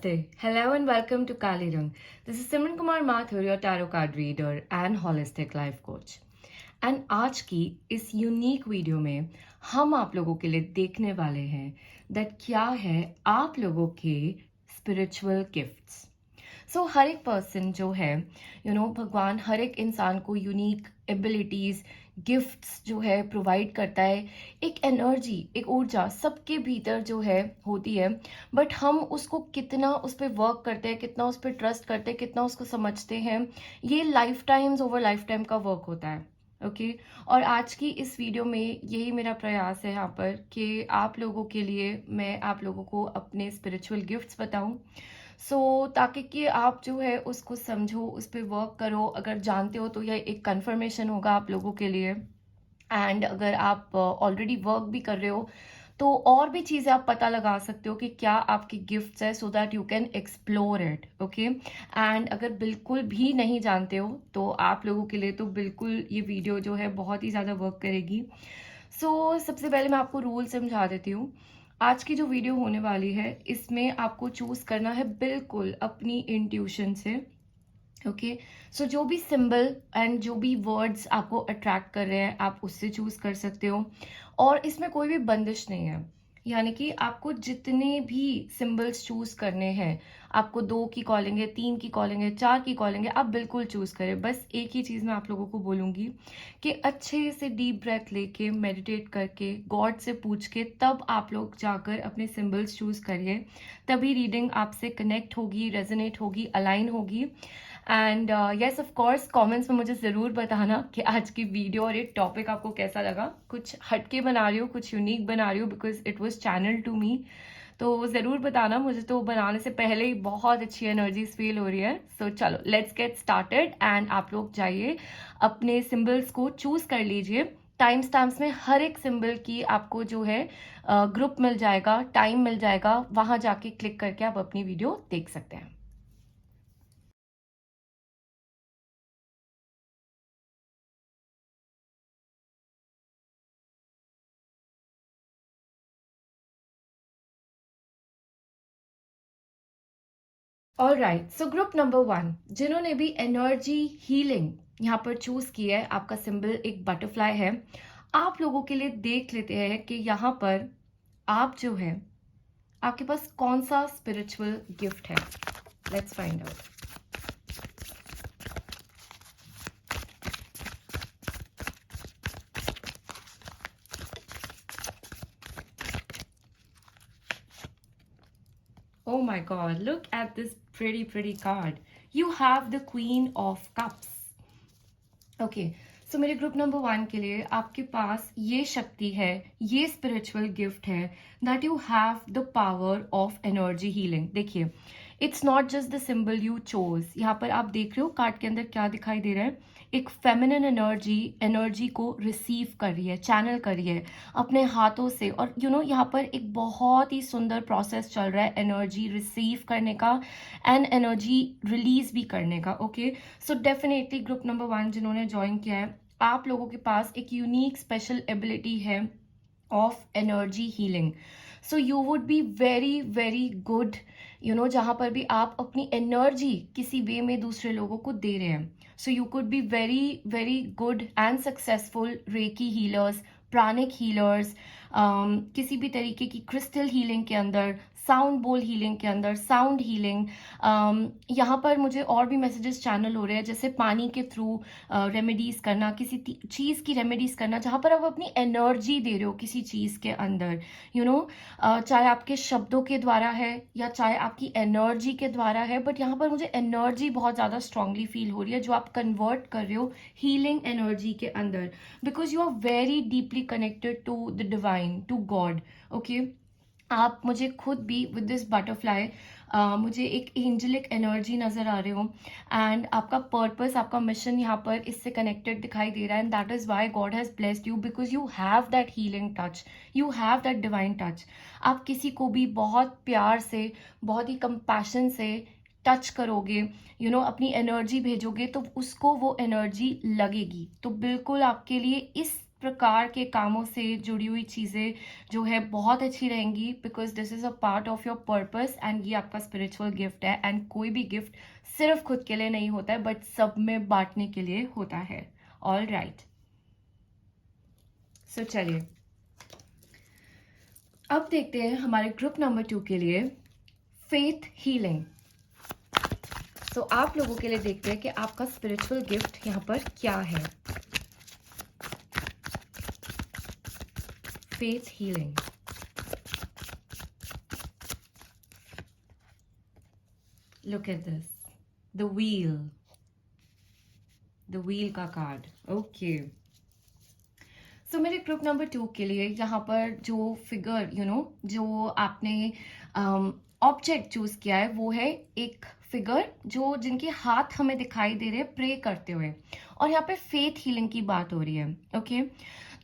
Namaste. Hello and welcome to Kali Rang. This is Simran Kumar Mathur, your tarot card reader and holistic life coach. And आज की इस unique video में हम आप लोगों के लिए देखने वाले हैं दैट क्या है आप लोगों के स्पिरिचुअल गिफ्ट्स। सो हर एक पर्सन जो है भगवान हर एक इंसान को यूनिक एबिलिटीज गिफ्ट्स जो है प्रोवाइड करता है। एक एनर्जी, एक ऊर्जा सबके भीतर जो है होती है, बट हम उसको कितना उस पर वर्क करते हैं, कितना उस पर ट्रस्ट करते हैं, कितना उसको समझते हैं, ये life times over life time का वर्क होता है। ओके और आज की इस वीडियो में यही मेरा प्रयास है यहाँ पर कि आप लोगों के लिए मैं आप लोगों को अपने स्पिरिचुअल गिफ्ट्स बताऊं, ताकि कि आप जो है उसको समझो, उस पर वर्क करो। अगर जानते हो तो यह एक कंफर्मेशन होगा आप लोगों के लिए, एंड अगर आप ऑलरेडी वर्क भी कर रहे हो तो और भी चीज़ें आप पता लगा सकते हो कि क्या आपकी गिफ्ट्स है, so that you can explore it. Okay and अगर बिल्कुल भी नहीं जानते हो तो आप लोगों के लिए तो बिल्कुल ये वीडियो जो है बहुत ही ज़्यादा वर्क करेगी। सबसे पहले मैं आपको रूल समझा देती हूँ। आज की जो वीडियो होने वाली है इसमें आपको चूज करना है बिल्कुल अपनी इंट्यूशन से। ओके जो भी सिंबल एंड जो भी वर्ड्स आपको अट्रैक्ट कर रहे हैं आप उससे चूज कर सकते हो, और इसमें कोई भी बंदिश नहीं है। यानी कि आपको जितने भी सिंबल्स चूज करने हैं, आपको 2 की कॉलिंग है, 3 की कॉलिंग है, 4 की कॉलिंग है, आप बिल्कुल चूज करें। बस एक ही चीज मैं आप लोगों को बोलूंगी कि अच्छे से डीप ब्रेथ लेके मेडिटेट करके गॉड से पूछ के तब आप लोग जाकर अपने सिंबल्स चूज करिए, तभी रीडिंग आपसे कनेक्ट होगी, रेजोनेट होगी, अलाइन होगी। And yes of course comments में मुझे ज़रूर बताना कि आज की वीडियो और ये टॉपिक आपको कैसा लगा। कुछ हटके बना रही हो, कुछ यूनिक बना रही हो, because it was channel to me. तो ज़रूर बताना, मुझे तो बनाने से पहले ही बहुत अच्छी एनर्जीज फील हो रही है। चलो लेट्स गेट स्टार्टेड एंड आप लोग जाइए अपने सिम्बल्स को चूज कर लीजिए। टाइम स्टैम्प्स में हर एक सिंबल की आपको जो है ग्रुप मिल जाएगा, टाइम मिल जाएगा, वहां जाके क्लिक करके आप अपनी वीडियो देख सकते हैं। ऑल राइट, ग्रुप नंबर 1 जिन्होंने भी एनर्जी हीलिंग यहाँ पर चूज किया है, आपका सिंबल एक बटरफ्लाई है। आप लोगों के लिए देख लेते हैं कि यहाँ पर आप जो है आपके पास कौन सा स्पिरिचुअल गिफ्ट है। Let's find out. Oh my god, look at this pretty card. You have the Queen of Cups. Okay मेरे ग्रुप नंबर 1 के लिए आपके पास ये शक्ति है, ये स्पिरिचुअल गिफ्ट है that you have the power of energy healing. देखिए, it's not just the symbol you chose. यहाँ पर आप देख रहे हो कार्ड के अंदर क्या दिखाई दे रहा है, एक फेमिनिन एनर्जी को रिसीव कर रही है, चैनल कर रही है अपने हाथों से। और यहाँ पर एक बहुत ही सुंदर प्रोसेस चल रहा है एनर्जी रिसीव करने का एंड एनर्जी रिलीज भी करने का। ओके डेफिनेटली ग्रुप नंबर 1 जिन्होंने ज्वाइन किया है, आप लोगों के पास एक यूनिक स्पेशल एबिलिटी है of energy healing. You would be very good जहां पर भी आप अपनी एनर्जी किसी वे में दूसरे लोगों को दे रहे हैं। You could be very good and successful reiki healers, pranic healers, किसी भी तरीके की क्रिस्टल हीलिंग के अंदर, साउंड बोल हीलिंग के अंदर, साउंड हीलिंग। यहाँ पर मुझे और भी मैसेजेस चैनल हो रहे हैं, जैसे पानी के थ्रू रेमेडीज करना, किसी चीज़ की रेमेडीज करना जहाँ पर आप अपनी एनर्जी दे रहे हो किसी चीज़ के अंदर, चाहे आपके शब्दों के द्वारा है या चाहे आपकी एनर्जी के द्वारा है। बट यहाँ पर मुझे एनर्जी बहुत ज़्यादा स्ट्रांगली फील हो रही है जो आप कन्वर्ट कर रहे हो हीलिंग एनर्जी के अंदर, because you are very deeply connected to the divine, to God. Okay आप मुझे खुद भी विद दिस बटरफ्लाई मुझे एक एंजलिक एनर्जी नज़र आ रहे हो, एंड आपका पर्पस, आपका मिशन यहाँ पर इससे कनेक्टेड दिखाई दे रहा है। And that is why God has blessed you, because you have that healing touch, you have that divine touch. आप किसी को भी बहुत प्यार से, बहुत ही कंपैशन से टच करोगे, अपनी एनर्जी भेजोगे तो उसको वो एनर्जी लगेगी। तो बिल्कुल आपके लिए इस प्रकार के कामों से जुड़ी हुई चीज़ें जो है बहुत अच्छी रहेंगी, because this is a part of your purpose and ये आपका स्पिरिचुअल गिफ्ट है। एंड कोई भी गिफ्ट सिर्फ खुद के लिए नहीं होता है, बट सब में बांटने के लिए होता है। ऑल राइट, सो चलिए अब देखते हैं हमारे ग्रुप नंबर 2 के लिए फेथ हीलिंग। तो आप लोगों के लिए देखते हैं कि आपका स्पिरिचुअल गिफ्ट यहाँ पर क्या है। Faith healing, look at this, the wheel, the wheel का कार्ड। ओके, सो मेरे ग्रुप नंबर 2 के लिए यहाँ पर जो फिगर जो आपने ऑब्जेक्ट चूज किया है वो है एक फिगर जो जिनके हाथ हमें दिखाई दे रहे हैं प्रे करते हुए, और यहाँ पे फेथ हीलिंग की बात हो रही है। ओके,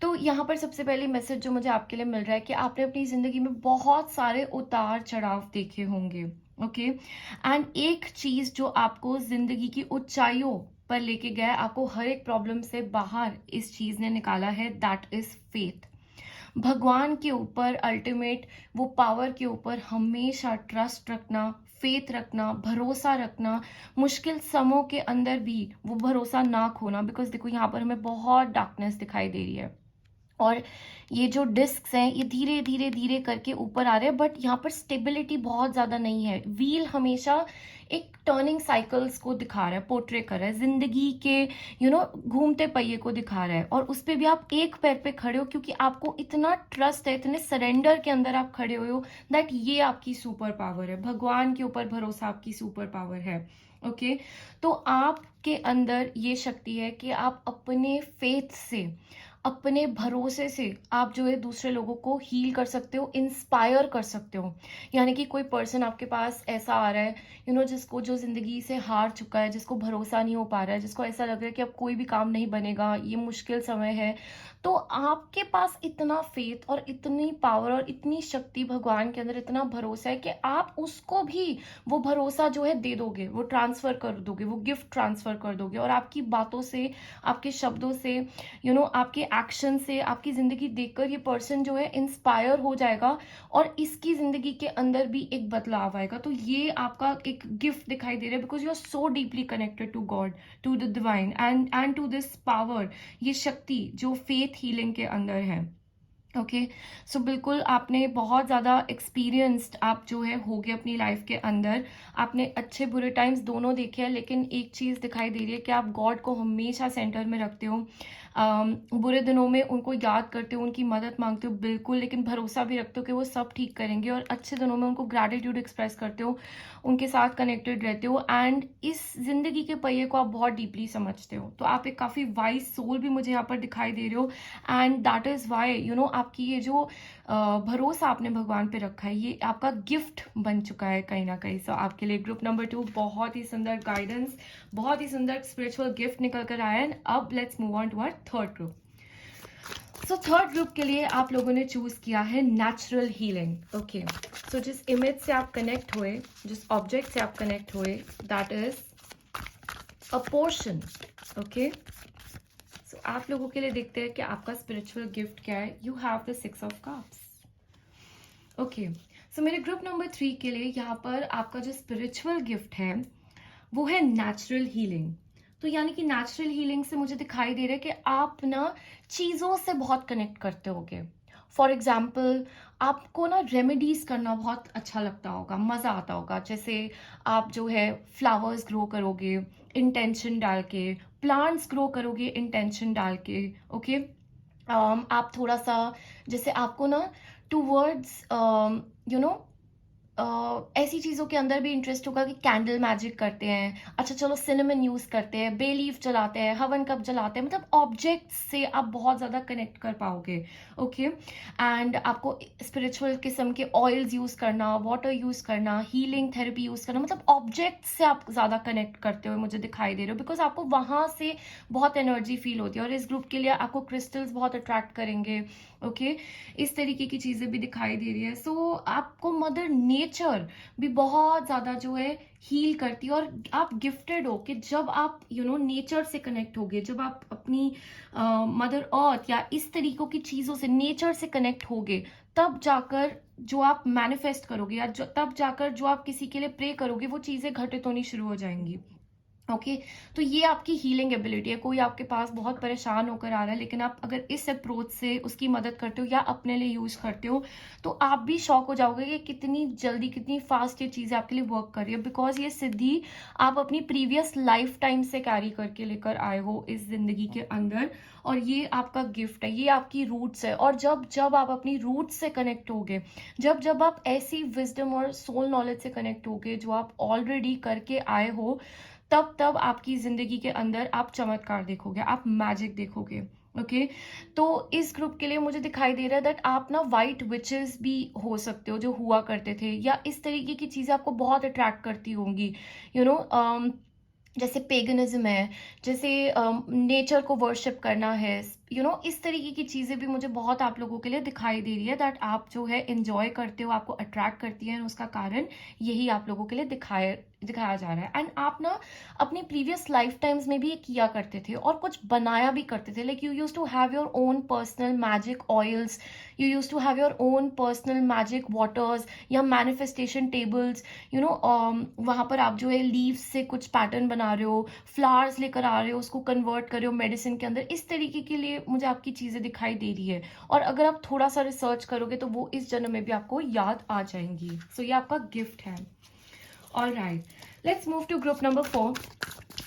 तो यहाँ पर सबसे पहले मैसेज जो मुझे आपके लिए मिल रहा है कि आपने अपनी जिंदगी में बहुत सारे उतार चढ़ाव देखे होंगे। ओके, एंड एक चीज जो आपको जिंदगी की ऊंचाइयों पर लेके गया, आपको हर एक प्रॉब्लम से बाहर इस चीज ने निकाला है, दैट इज फेथ। भगवान के ऊपर, अल्टीमेट वो पावर के ऊपर हमेशा ट्रस्ट रखना, फेथ रखना, भरोसा रखना, मुश्किल समयों के अंदर भी वो भरोसा ना खोना। बिकॉज देखो यहाँ पर हमें बहुत डार्कनेस दिखाई दे रही है और ये जो डिस्क्स हैं ये धीरे धीरे धीरे करके ऊपर आ रहे हैं, बट यहाँ पर स्टेबिलिटी बहुत ज़्यादा नहीं है। व्हील हमेशा एक टर्निंग साइकिल्स को दिखा रहा है, पोर्ट्रे कर रहा है, जिंदगी के घूमते पहिए को दिखा रहा है, और उस पर भी आप एक पैर पे खड़े हो क्योंकि आपको इतना ट्रस्ट है, इतने सरेंडर के अंदर आप खड़े हुए हो दैट ये आपकी सुपर पावर है। भगवान के ऊपर भरोसा आपकी सुपर पावर है। ओके, तो आपके अंदर ये शक्ति है कि आप अपने फेथ से, अपने भरोसे से आप जो है दूसरे लोगों को हील कर सकते हो, इंस्पायर कर सकते हो। यानी कि कोई पर्सन आपके पास ऐसा आ रहा है जिसको, जो जिंदगी से हार चुका है, जिसको भरोसा नहीं हो पा रहा है, जिसको ऐसा लग रहा है कि अब कोई भी काम नहीं बनेगा, ये मुश्किल समय है, तो आपके पास इतना फेथ और इतनी पावर और इतनी शक्ति, भगवान के अंदर इतना भरोसा है कि आप उसको भी वो भरोसा जो है दे दोगे, वो ट्रांसफर कर दोगे, वो गिफ्ट ट्रांसफर कर दोगे, और आपकी बातों से, आपके शब्दों से, आपके एक्शन से, आपकी जिंदगी देखकर ये पर्सन जो है इंस्पायर हो जाएगा और इसकी जिंदगी के अंदर भी एक बदलाव आएगा। तो ये आपका एक गिफ्ट दिखाई दे रहा है, because you are so deeply connected to God, to the divine and to this power, ये शक्ति जो फेथ हीलिंग के अंदर है। ओके, सो बिल्कुल आपने बहुत ज़्यादा एक्सपीरियंस्ड आप जो है हो गए अपनी लाइफ के अंदर, आपने अच्छे बुरे टाइम्स दोनों देखे हैं, लेकिन एक चीज़ दिखाई दे रही है कि आप गॉड को हमेशा सेंटर में रखते हो। बुरे दिनों में उनको याद करते हो, उनकी मदद मांगते हो बिल्कुल, लेकिन भरोसा भी रखते हो कि वो सब ठीक करेंगे, और अच्छे दिनों में उनको ग्रैटिट्यूड एक्सप्रेस करते हो, उनके साथ कनेक्टेड रहते हो, एंड इस जिंदगी के पहिए को आप बहुत डीपली समझते हो। तो आप एक काफ़ी वाइज सोल भी मुझे यहाँ पर दिखाई दे रहे हो, एंड दैट इज़ वाई आपकी ये जो भरोसा आपने भगवान पे रखा है, ये आपका गिफ्ट बन चुका है कहीं ना कहीं। सो आपके लिए ग्रुप नंबर 2 बहुत ही सुंदर गाइडेंस, बहुत ही सुंदर स्पिरिचुअल गिफ्ट निकल कर आया है। अब let's move on to our third group. So third group के लिए आप लोगों ने चूज किया है नेचुरल हीलिंग। ओके, सो जिस इमेज से आप कनेक्ट हुए, जिस ऑब्जेक्ट से आप कनेक्ट हुए, that is a portion. Okay, आप लोगों के लिए देखते हैं कि आपका स्पिरिचुअल गिफ्ट क्या है। You have the 6 of cups. Okay, so मेरे ग्रुप नंबर 3 के लिए यहाँ पर आपका जो स्पिरिचुअल गिफ्ट है वो है नेचुरल हीलिंग। तो यानी कि नेचुरल हीलिंग से मुझे दिखाई दे रहा है कि आप ना चीज़ों से बहुत कनेक्ट करते होगे। फॉर एग्जाम्पल, आपको ना रेमेडीज करना बहुत अच्छा लगता होगा, मज़ा आता होगा। जैसे आप जो है फ्लावर्स ग्रो करोगे इंटेंशन डाल के, प्लांट्स ग्रो करोगे इंटेंशन डाल के। ओके, आप थोड़ा सा, जैसे आपको ना टूवर्ड्स यू नो ऐसी चीज़ों के अंदर भी इंटरेस्ट होगा कि कैंडल मैजिक करते हैं, अच्छा चलो सिनेमन यूज़ करते हैं, बे लीफ जलाते हैं, हवन कप जलाते हैं, मतलब ऑब्जेक्ट्स से आप बहुत ज़्यादा कनेक्ट कर पाओगे। ओके, एंड आपको स्पिरिचुअल किस्म के ऑयल्स यूज़ करना, वाटर यूज़ करना, हीलिंग थेरेपी यूज़ करना, मतलब ऑब्जेक्ट्स से आप ज़्यादा कनेक्ट करते हुए मुझे दिखाई दे रहे हो, बिकॉज आपको वहाँ से बहुत एनर्जी फील होती है। और इस ग्रुप के लिए आपको क्रिस्टल्स बहुत अट्रैक्ट करेंगे। ओके, इस तरीके की चीज़ें भी दिखाई दे रही है। सो आपको मदर नेचर नेचर भी बहुत ज़्यादा जो है हील करती है। और आप गिफ्टेड हो कि जब आप नेचर से कनेक्ट होगे, जब आप अपनी मदर अर्थ या इस तरीकों की चीज़ों से, नेचर से कनेक्ट होगे, तब जाकर जो आप मैनिफेस्ट करोगे या तब जाकर जो आप किसी के लिए प्रे करोगे वो चीज़ें घटित होनी शुरू हो जाएंगी। ओके तो ये आपकी हीलिंग एबिलिटी है। कोई आपके पास बहुत परेशान होकर आ रहा है, लेकिन आप अगर इस अप्रोच से उसकी मदद करते हो या अपने लिए यूज करते हो तो आप भी शॉक हो जाओगे कि कितनी जल्दी, कितनी फास्ट ये चीजें आपके लिए वर्क कर रही है। बिकॉज ये सिद्धि आप अपनी प्रीवियस लाइफ टाइम से कैरी करके लेकर आए हो इस जिंदगी के अंदर, और ये आपका गिफ्ट है, ये आपकी रूट्स है। और जब जब आप अपनी रूट्स से कनेक्ट होगे, जब जब आप ऐसी विजडम और सोल नॉलेज से कनेक्ट होगे जो आप ऑलरेडी करके आए हो, तब तब आपकी जिंदगी के अंदर आप चमत्कार देखोगे, आप मैजिक देखोगे। ओके तो इस ग्रुप के लिए मुझे दिखाई दे रहा है दैट आप ना वाइट विचेस भी हो सकते हो, जो हुआ करते थे, या इस तरीके की चीजें आपको बहुत अट्रैक्ट करती होंगी। यू नो जैसे पेगनिज्म है, जैसे नेचर को वर्शिप करना है, इस तरीके की चीजें भी मुझे बहुत आप लोगों के लिए दिखाई दे रही है दैट आप जो है एंजॉय करते हो, आपको अट्रैक्ट करती है। उसका कारण यही आप लोगों के लिए दिखाया जा रहा है। एंड आप ना अपनी प्रीवियस लाइफ टाइम्स में भी ये किया करते थे और कुछ बनाया भी करते थे। Like you used to have your own personal magic oils, you used to have your own personal magic waters या मैनिफेस्टेशन टेबल्स। वहां पर आप जो है लीव्स से कुछ पैटर्न बना रहे हो, फ्लावर्स लेकर आ रहे हो, उसको कन्वर्ट कर रहे हो मेडिसिन के अंदर। इस तरीके के लिए मुझे आपकी चीजें दिखाई दे रही है, और अगर आप थोड़ा सा रिसर्च करोगे तो वो इस जन्म में भी आपको याद आ जाएंगी। सो ये आपका गिफ्ट है। All right, let's move to group number 4।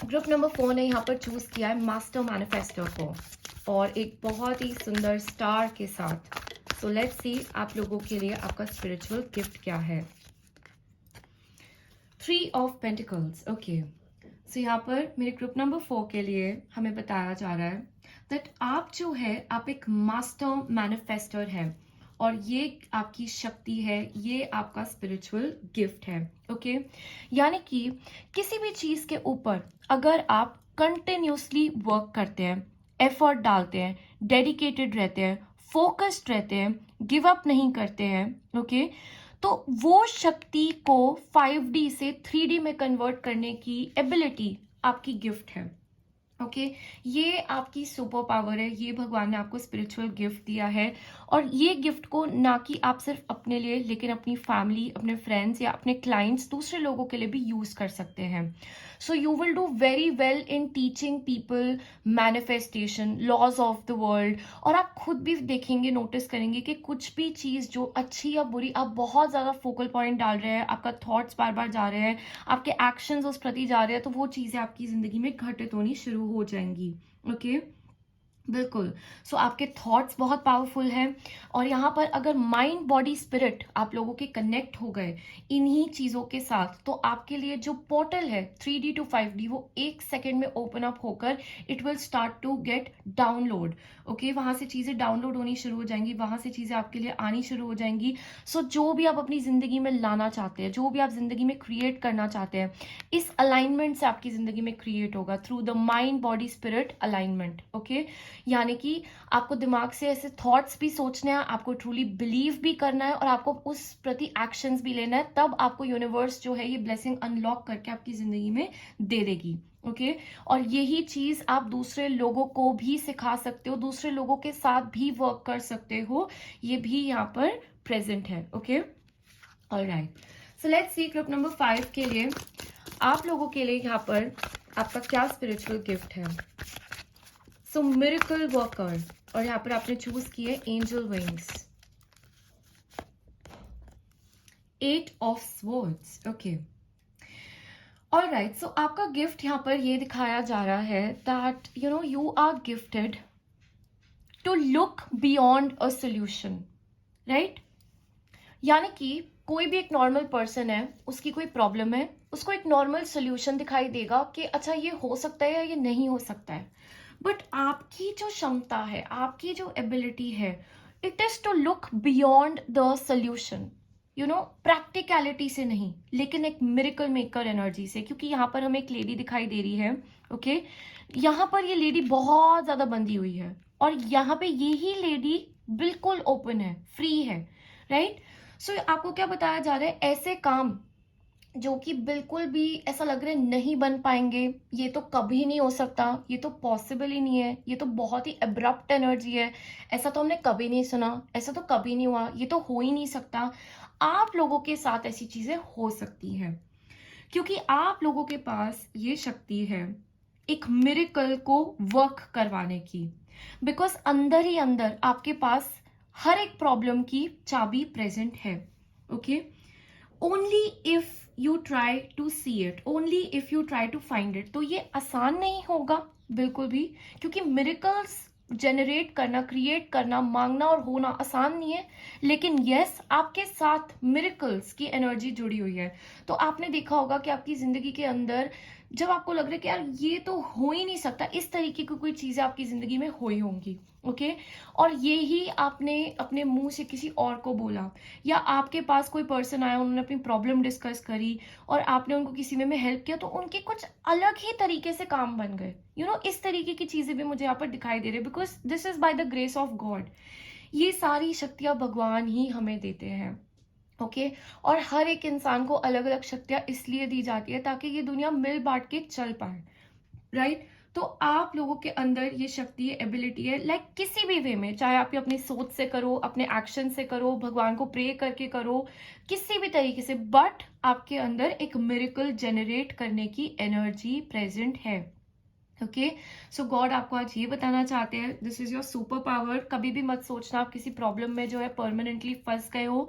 Group number 4 ने यहाँ पर चूज किया है मास्टर मैनिफेस्टर को, और एक बहुत ही सुंदर स्टार के साथ। सो लेट्स सी आप लोगों के लिए आपका स्पिरिचुअल गिफ्ट क्या है। 3 ऑफ पेंटिकल्स। ओके सो यहाँ पर मेरे ग्रुप नंबर 4 के लिए हमें बताया जा रहा है दैट आप जो है, आप एक मास्टर मैनिफेस्टर है, और ये आपकी शक्ति है, ये आपका स्पिरिचुअल गिफ्ट है। ओके यानी कि किसी भी चीज के ऊपर अगर आप कंटिन्यूसली वर्क करते हैं, एफर्ट डालते हैं, डेडिकेटेड रहते हैं, फोकस्ड रहते हैं, गिव अप नहीं करते हैं, ओके तो वो शक्ति को 5D से 3D में कन्वर्ट करने की एबिलिटी आपकी गिफ्ट है। ओके ये आपकी सुपर पावर है, ये भगवान ने आपको स्पिरिचुअल गिफ्ट दिया है। और ये गिफ्ट को ना कि आप सिर्फ अपने लिए, लेकिन अपनी फैमिली, अपने फ्रेंड्स या अपने क्लाइंट्स, दूसरे लोगों के लिए भी यूज कर सकते हैं। So you will do very well in teaching people manifestation, laws of the world. और आप खुद भी देखेंगे, नोटिस करेंगे कि कुछ भी चीज जो अच्छी या बुरी, आप बहुत ज्यादा फोकल पॉइंट डाल रहे हैं, आपका थॉट्स बार बार जा रहे हैं, आपके एक्शंस उस प्रति जा रहे हैं, तो वो चीजें आपकी जिंदगी में घटित होनी शुरू हो जाएंगी। ओके बिल्कुल। सो आपके थॉट्स बहुत पावरफुल हैं, और यहाँ पर अगर माइंड, बॉडी, स्पिरिट आप लोगों के कनेक्ट हो गए इन्हीं चीजों के साथ, तो आपके लिए जो पोर्टल है 3D to 5D वो 1 सेकेंड में ओपन अप होकर it will start to get download. Okay वहां से चीजें डाउनलोड होनी शुरू हो जाएंगी, वहां से चीजें आपके लिए आनी शुरू हो जाएंगी। सो जो भी आप अपनी जिंदगी में लाना चाहते हैं, जो भी आप जिंदगी में क्रिएट करना चाहते हैं, इस अलाइनमेंट से आपकी जिंदगी में क्रिएट होगा, through the mind, body, spirit alignment. Okay यानी कि आपको दिमाग से ऐसे थॉट्स भी सोचने हैं, आपको ट्रूली बिलीव भी करना है, और आपको उस प्रति एक्शंस भी लेना है। तब आपको यूनिवर्स जो है ये ब्लेसिंग अनलॉक करके आपकी जिंदगी में दे देगी। ओके और यही चीज आप दूसरे लोगों को भी सिखा सकते हो, दूसरे लोगों के साथ भी वर्क कर सकते हो, ये भी यहाँ पर प्रेजेंट है। Okay alright, so let's see group number 5 के लिए आप लोगों के लिए यहाँ पर आपका क्या स्पिरिचुअल गिफ्ट है। सो मिरेकल वर्कर, और यहाँ पर आपने चूज किए angel wings, 8 of swords. Okay alright, so आपका गिफ्ट यहाँ पर ये दिखाया जा रहा है that you are gifted to look beyond a solution, right. यानी कि कोई भी एक नॉर्मल पर्सन है, उसकी कोई प्रॉब्लम है, उसको एक नॉर्मल सोल्यूशन दिखाई देगा कि अच्छा ये हो सकता है या ये नहीं हो सकता है। बट आपकी जो क्षमता है, आपकी जो एबिलिटी है, it is to look beyond the solution, practicality से नहीं, लेकिन एक मिरेकल मेकर एनर्जी से। क्योंकि यहाँ पर हमें एक लेडी दिखाई दे रही है। ओके यहाँ पर ये लेडी बहुत ज्यादा बंधी हुई है, और यहाँ पे यही लेडी बिल्कुल ओपन है, फ्री है, राइट। सो आपको क्या बताया जा रहा है, ऐसे काम जो कि बिल्कुल भी ऐसा लग रहा है नहीं बन पाएंगे, ये तो कभी नहीं हो सकता, ये तो पॉसिबल ही नहीं है, ये तो बहुत ही अब्रप्ट एनर्जी है, ऐसा तो हमने कभी नहीं सुना, ऐसा तो कभी नहीं हुआ, ये तो हो ही नहीं सकता, आप लोगों के साथ ऐसी चीजें हो सकती हैं क्योंकि आप लोगों के पास ये शक्ति है एक मिरेकल को वर्क करवाने की। बिकॉज अंदर ही अंदर आपके पास हर एक प्रॉब्लम की चाबी प्रेजेंट है। Okay, only if you try to see it, only if you try to find it. तो ये आसान नहीं होगा बिल्कुल भी, क्योंकि मिरेकल्स जनरेट करना, क्रिएट करना, मांगना और होना आसान नहीं है। लेकिन यस, आपके साथ मिरेकल्स की एनर्जी जुड़ी हुई है। तो आपने देखा होगा कि आपकी जिंदगी के अंदर जब आपको लग रहा है कि यार ये तो हो ही नहीं सकता, इस तरीके की कोई चीजें आपकी जिंदगी में हुई होंगी। ओके, और ये ही आपने अपने मुंह से किसी और को बोला, या आपके पास कोई पर्सन आया, उन्होंने अपनी प्रॉब्लम डिस्कस करी और आपने उनको किसी वे में हेल्प किया, तो उनके कुछ अलग ही तरीके से काम बन गए। इस तरीके की चीजें भी मुझे यहाँ पर दिखाई दे रही है, because this is by the grace of God. ये सारी शक्तियां भगवान ही हमें देते हैं। ओके, और हर एक इंसान को अलग अलग शक्तियां इसलिए दी जाती है ताकि ये दुनिया मिल बांट के चल पाए, राइट। तो आप लोगों के अंदर ये शक्ति है, एबिलिटी है, लाइक किसी भी वे में, चाहे आप अपनी सोच से करो, अपने एक्शन से करो, भगवान को प्रे करके करो, किसी भी तरीके से, बट आपके अंदर एक मिरेकल जनरेट करने की एनर्जी प्रेजेंट है। ओके, सो गॉड आपको आज ये बताना चाहते हैं, this is your super power. कभी भी मत सोचना आप किसी प्रॉब्लम में जो है परमानेंटली फंस गए हो,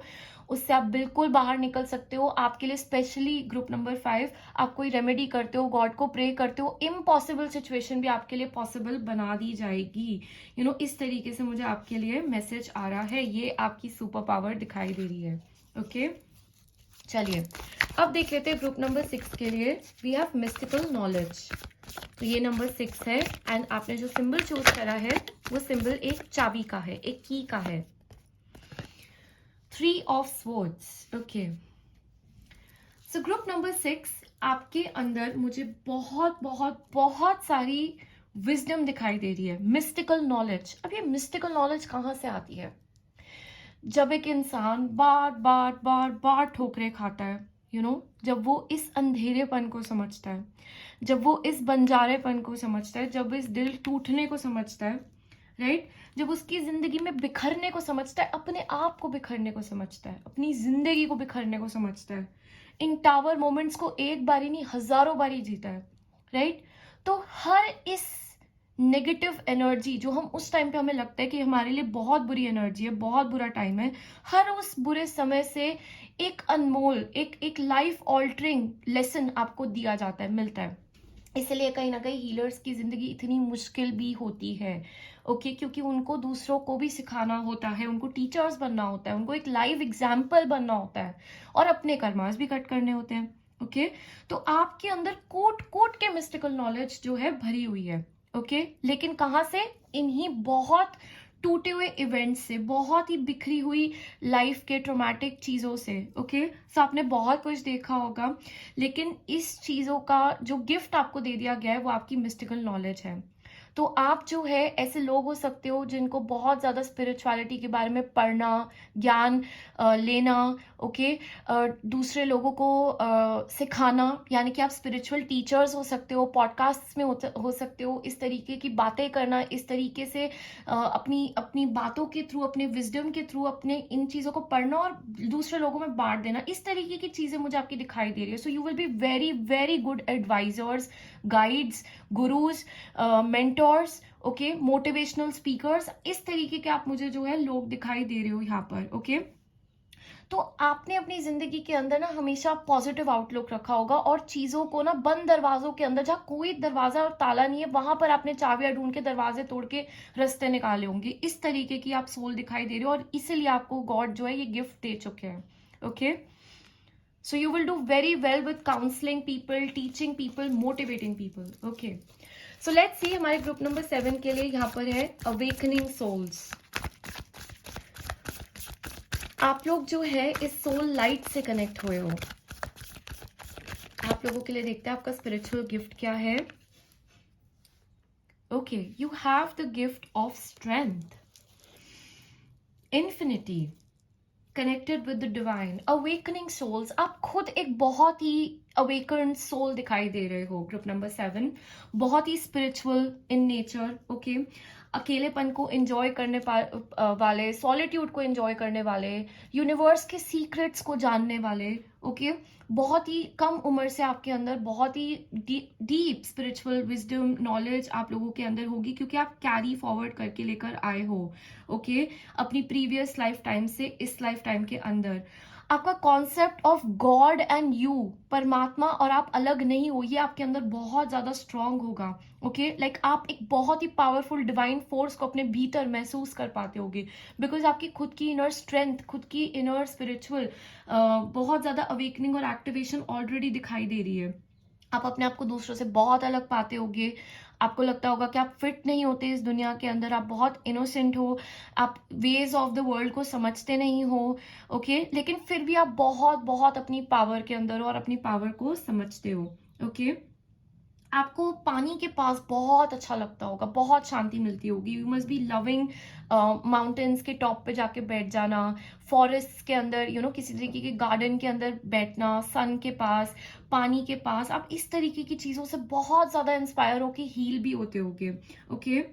उससे आप बिल्कुल बाहर निकल सकते हो। आपके लिए स्पेशली ग्रुप नंबर 5, आप कोई रेमेडी करते हो, गॉड को प्रे करते हो, इम्पॉसिबल सिचुएशन भी आपके लिए पॉसिबल बना दी जाएगी। इस तरीके से मुझे आपके लिए मैसेज आ रहा है, ये आपकी सुपर पावर दिखाई दे रही है। ओके, चलिए अब देख लेते हैं ग्रुप नंबर 6 के लिए। We have mystical knowledge. तो ये नंबर 6 है, एंड आपने जो सिंबल चूज करा है वो सिंबल एक चाबी का है, एक की का है, 3 of swords. Okay, so group number 6, आपके अंदर मुझे बहुत बहुत बहुत सारी विजडम दिखाई दे रही है, मिस्टिकल नॉलेज। अब ये मिस्टिकल नॉलेज कहाँ से आती है? जब एक इंसान बार बार बार बार ठोकरें खाता है, जब वो इस अंधेरेपन को समझता है, जब वो इस बंजारेपन को समझता है, जब इस दिल टूटने को समझता है, राइट, जब उसकी जिंदगी में बिखरने को समझता है, अपने आप को बिखरने को समझता है, अपनी जिंदगी को बिखरने को समझता है, इन टावर मोमेंट्स को एक बारी नहीं हजारों बारी जीता है, राइट। तो हर इस नेगेटिव एनर्जी जो हम उस टाइम पे हमें लगता है कि हमारे लिए बहुत बुरी एनर्जी है, बहुत बुरा टाइम है, हर उस बुरे समय से एक अनमोल, एक लाइफ ऑल्टरिंग लेसन आपको दिया जाता है, मिलता है। इसलिए कहीं ना कहीं हीलर्स की जिंदगी इतनी मुश्किल भी होती है। ओके, क्योंकि उनको दूसरों को भी सिखाना होता है, उनको टीचर्स बनना होता है, उनको एक लाइव एग्जाम्पल बनना होता है, और अपने कर्मास भी कट करने होते हैं। ओके, तो आपके अंदर कोट कोट के मिस्टिकल नॉलेज जो है भरी हुई है। ओके, लेकिन कहाँ से? इन्हीं बहुत टूटे हुए इवेंट्स से, बहुत ही बिखरी हुई लाइफ के ट्रोमैटिक चीजों से। ओके, सो आपने बहुत कुछ देखा होगा, लेकिन इस चीजों का जो गिफ्ट आपको दे दिया गया है वो आपकी मिस्टिकल नॉलेज है। तो आप जो है ऐसे लोग हो सकते हो जिनको बहुत ज्यादा स्पिरिचुअलिटी के बारे में पढ़ना, ज्ञान लेना, ओके, दूसरे लोगों को सिखाना, यानी कि आप स्पिरिचुअल टीचर्स हो सकते हो, पॉडकास्ट में हो सकते हो, इस तरीके की बातें करना, इस तरीके से अपनी अपनी बातों के थ्रू, अपने विजडम के थ्रू अपने इन चीज़ों को पढ़ना और दूसरे लोगों में बांट देना, इस तरीके की चीज़ें मुझे आपकी दिखाई दे रही है। So you will be very very good advisers, guides, gurus, mentors, okay, motivational speakers, इस तरीके के आप मुझे जो है लोग दिखाई दे रहे हो यहाँ पर। ओके, तो आपने अपनी जिंदगी के अंदर ना हमेशा पॉजिटिव आउटलुक रखा होगा, और चीजों को ना बंद दरवाजों के अंदर, जहाँ कोई दरवाजा और ताला नहीं है, वहां पर आपने चाबियां ढूंढ के दरवाजे तोड़ के रास्ते निकाले होंगे। इस तरीके की आप सोल दिखाई दे रहे हो, और इसीलिए आपको गॉड जो है ये गिफ्ट दे चुके हैं। Okay, so you will do very well with counselling people, teaching people, motivating people. Okay, so let's सी हमारे ग्रुप नंबर 7 के लिए यहाँ पर है अवेकनिंग सोल्स। आप लोग जो है इस सोल लाइट से कनेक्ट हुए हो। आप लोगों के लिए देखते हैं आपका स्पिरिचुअल गिफ्ट क्या है। Okay, you have the gift of strength, infinity, connected with the divine, awakening souls, आप खुद एक बहुत ही अवेकन सोल दिखाई दे रहे हो। ग्रुप नंबर 7 बहुत ही स्पिरिचुअल इन नेचर, ओके। अकेलेपन को एंजॉय करने वाले, सॉलिट्यूड को एंजॉय करने वाले, यूनिवर्स के सीक्रेट्स को जानने वाले, ओके। बहुत ही कम उम्र से आपके अंदर बहुत ही डीप स्पिरिचुअल विजडम नॉलेज आप लोगों के अंदर होगी, क्योंकि आप कैरी फॉरवर्ड करके लेकर आए हो, ओके, अपनी प्रीवियस लाइफ टाइम से इस लाइफ टाइम के अंदर। आपका concept of God and you, परमात्मा और आप अलग नहीं हो, ये आपके अंदर बहुत ज्यादा स्ट्रांग होगा, ओके। लाइक आप एक बहुत ही पावरफुल डिवाइन फोर्स को अपने भीतर महसूस कर पाते होगे, बिकॉज आपकी खुद की इनर स्ट्रेंथ, खुद की इनर स्पिरिचुअल बहुत ज्यादा अवेकनिंग और एक्टिवेशन ऑलरेडी दिखाई दे रही है। आप अपने आप को दूसरों से बहुत अलग पाते होगे। आपको लगता होगा कि आप फिट नहीं होते इस दुनिया के अंदर, आप बहुत इनोसेंट हो, आप वेज ऑफ द वर्ल्ड को समझते नहीं हो, ओके। लेकिन फिर भी आप बहुत बहुत अपनी पावर के अंदर हो और अपनी पावर को समझते हो, ओके। आपको पानी के पास बहुत अच्छा लगता होगा, बहुत शांति मिलती होगी। You must be loving mountains के टॉप पे जाके बैठ जाना, फॉरेस्ट के अंदर, किसी तरीके के गार्डन के अंदर बैठना, सन के पास, पानी के पास। आप इस तरीके की चीजों से बहुत ज्यादा इंस्पायर होके हील भी होते होगे, ओके।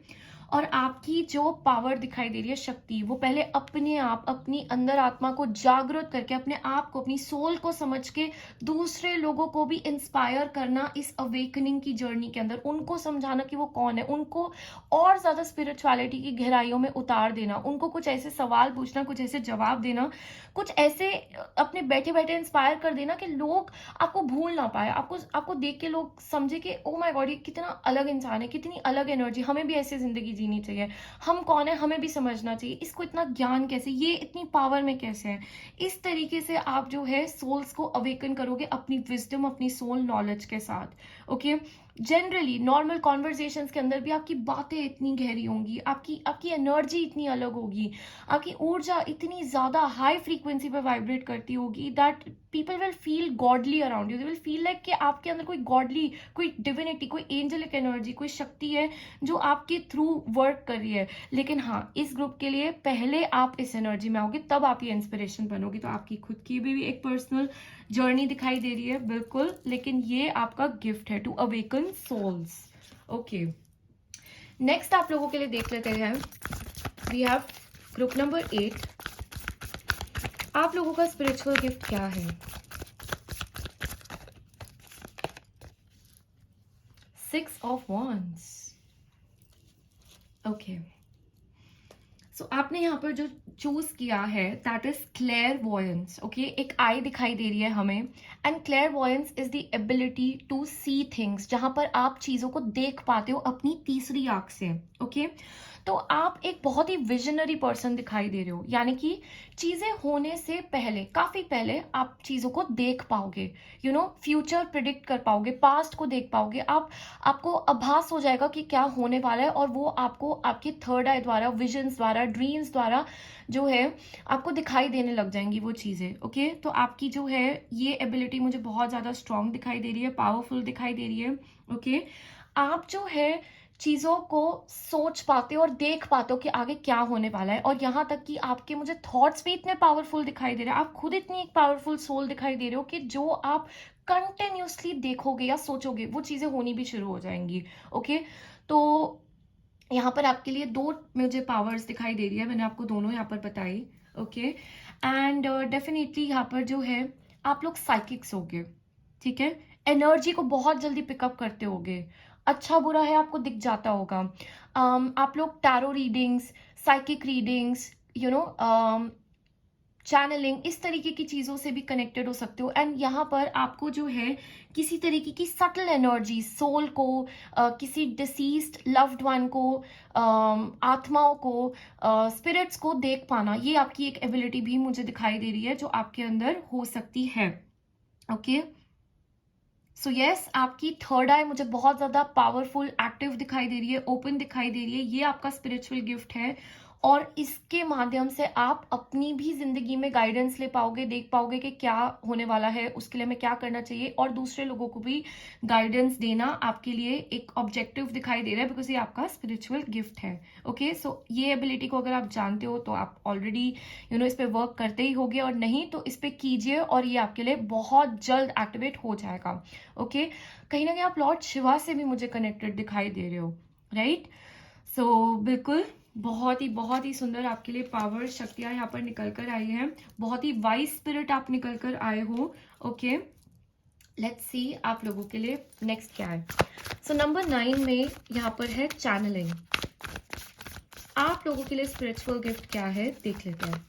और आपकी जो पावर दिखाई दे रही है, शक्ति, वो पहले अपने आप अपनी अंदर आत्मा को जागृत करके, अपने आप को, अपनी सोल को समझ के दूसरे लोगों को भी इंस्पायर करना इस अवेकनिंग की जर्नी के अंदर, उनको समझाना कि वो कौन है, उनको और ज्यादा स्पिरिचुअलिटी की गहराइयों में उतार देना, उनको कुछ ऐसे सवाल पूछना, कुछ ऐसे जवाब देना, कुछ ऐसे अपने बैठे बैठे इंस्पायर कर देना कि लोग आपको भूल ना पाए, आपको देख के लोग समझे कि ओ माय गॉड, ये कितना अलग इंसान है, कितनी अलग एनर्जी, हमें भी ऐसी जिंदगी जीनी चाहिए, हम कौन है हमें भी समझना चाहिए, इसको इतना ज्ञान कैसे, ये इतनी पावर में कैसे है। इस तरीके से आप जो है सोल्स को अवेकन करोगे अपनी विजडम, अपनी सोल नॉलेज के साथ, ओके। जनरली नॉर्मल कॉन्वर्जेशंस के अंदर भी आपकी बातें इतनी गहरी होंगी, आपकी एनर्जी इतनी अलग होगी, आपकी ऊर्जा इतनी ज्यादा हाई फ्रीक्वेंसी पे वाइब्रेट करती होगी that people will feel godly around you, they will feel like कि आपके अंदर कोई गॉडली, कोई डिविनिटी, कोई एंजलिक एनर्जी, कोई शक्ति है जो आपके थ्रू वर्क कर रही है। लेकिन हाँ, इस ग्रुप के लिए पहले आप इस एनर्जी में आओगे, तब आप ये इंस्पिरेशन बनोगे। तो आपकी खुद की भी एक पर्सनल जर्नी दिखाई दे रही है, बिल्कुल, लेकिन ये आपका गिफ्ट है to awaken souls, okay. Next आप लोगों के लिए देख लेते हैं, वी हैव ग्रुप नंबर 8। आप लोगों का स्पिरिचुअल गिफ्ट क्या है? 6 of Wands, ओके। सो आपने यहाँ पर जो चूज किया है दैट इज क्लेयरवॉयंस, ओके। एक आई दिखाई दे रही है हमें, and clairvoyance is the ability to see things, जहां पर आप चीजों को देख पाते हो अपनी तीसरी आंख से, ओके। तो आप एक बहुत ही विजनरी पर्सन दिखाई दे रहे हो, यानी कि चीजें होने से पहले, काफी पहले आप चीजों को देख पाओगे, फ्यूचर प्रिडिक्ट कर पाओगे, पास्ट को देख पाओगे, आपको आभास हो जाएगा कि क्या होने वाला है, और वो आपको आपके थर्ड आई द्वारा, विजन्स द्वारा, ड्रीम्स द्वारा जो है आपको दिखाई देने लग जाएंगी वो चीजें, ओके। तो आपकी जो है ये एबिलिटी मुझे बहुत ज्यादा स्ट्रांग दिखाई दे रही है, पावरफुल दिखाई दे रही है, ओके। आप जो है चीजों को सोच पाते हो और देख पाते हो कि आगे क्या होने वाला है, और यहाँ तक कि आपके मुझे थॉट्स भी इतने पावरफुल दिखाई दे रहे हैं, आप खुद इतनी एक पावरफुल सोल दिखाई दे रहे हो कि जो आप कंटिन्यूसली देखोगे या सोचोगे वो चीजें होनी भी शुरू हो जाएंगी, ओके। तो यहाँ पर आपके लिए 2 मुझे पावर्स दिखाई दे रही है, मैंने आपको दोनों यहाँ पर बताई, ओके। एंड डेफिनेटली यहाँ पर जो है आप लोग साइकिक्स होगे, ठीक है, एनर्जी को बहुत जल्दी पिकअप करते होगे, अच्छा बुरा है आपको दिख जाता होगा। आप लोग tarot readings, psychic readings, channelling, इस तरीके की चीजों से भी कनेक्टेड हो सकते हो। एंड यहाँ पर आपको जो है किसी तरीके की सटल एनर्जी, सोल को, किसी डिसीज्ड लव्ड वन को, आत्माओं को, स्पिरिट्स को देख पाना, ये आपकी एक एबिलिटी भी मुझे दिखाई दे रही है जो आपके अंदर हो सकती है, ओके। सो यस, आपकी थर्ड आई मुझे बहुत ज्यादा पावरफुल, एक्टिव दिखाई दे रही है, ओपन दिखाई दे रही है, ये आपका स्पिरिचुअल गिफ्ट है। और इसके माध्यम से आप अपनी भी ज़िंदगी में गाइडेंस ले पाओगे, देख पाओगे कि क्या होने वाला है, उसके लिए हमें क्या करना चाहिए, और दूसरे लोगों को भी गाइडेंस देना आपके लिए एक ऑब्जेक्टिव दिखाई दे रहा है, बिकॉज ये आपका स्पिरिचुअल गिफ्ट है। ओके, सो ये एबिलिटी को अगर आप जानते हो तो आप ऑलरेडी इस पे वर्क करते ही होगे, और नहीं तो इस पे कीजिए और ये आपके लिए बहुत जल्द एक्टिवेट हो जाएगा। ओके, कहीं ना कहीं आप लॉर्ड शिवा से भी मुझे कनेक्टेड दिखाई दे रहे हो, राइट? सो बिल्कुल बहुत ही सुंदर आपके लिए पावर शक्तियां यहाँ पर निकल कर आई हैं। बहुत ही वाइज स्पिरिट आप निकल कर आए हो। ओके, लेट्स सी आप लोगों के लिए नेक्स्ट क्या है। सो नंबर 9 में यहाँ पर है चैनलिंग। आप लोगों के लिए स्पिरिचुअल गिफ्ट क्या है, देख लेते हैं।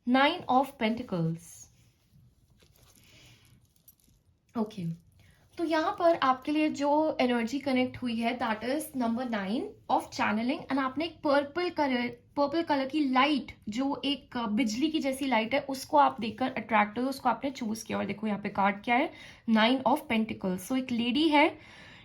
9 ऑफ पेंटिकल्स। ओके, तो यहाँ पर आपके लिए जो एनर्जी कनेक्ट हुई है that is number 9 of channelling, and आपने एक पर्पल कलर की लाइट, जो एक बिजली की जैसी लाइट है, उसको आप देखकर अट्रैक्ट हुए, उसको आपने चूज किया। और देखो यहाँ पे कार्ड क्या है, 9 ऑफ पेंटिकल्स। सो एक लेडी है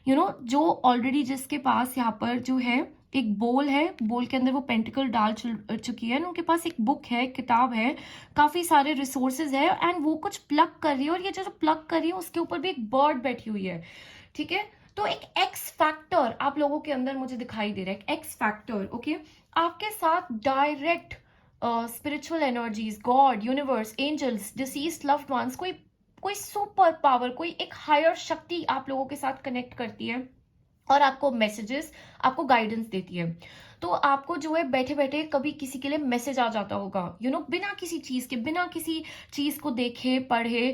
जो ऑलरेडी जिसके पास यहाँ पर जो है एक बोल है, बोल के अंदर वो पेंटिकल डाल चुकी है, उनके पास एक बुक है, किताब है, काफी सारे रिसोर्सेज है, एंड वो कुछ प्लग कर रही है, और ये जो प्लग कर रही है उसके ऊपर भी एक बर्ड बैठी हुई है। ठीक है, तो एक एक्स फैक्टर आप लोगों के अंदर मुझे दिखाई दे रहा है, एक्स फैक्टर। ओके, आपके साथ direct spiritual energies, God, universe, angels, deceased loved ones, कोई कोई सुपर पावर, कोई एक हायर शक्ति आप लोगों के साथ कनेक्ट करती है और आपको मैसेजेस, आपको गाइडेंस देती है। तो आपको जो है बैठे बैठे कभी किसी के लिए मैसेज आ जाता होगा, बिना किसी चीज के, बिना किसी चीज को देखे पढ़े,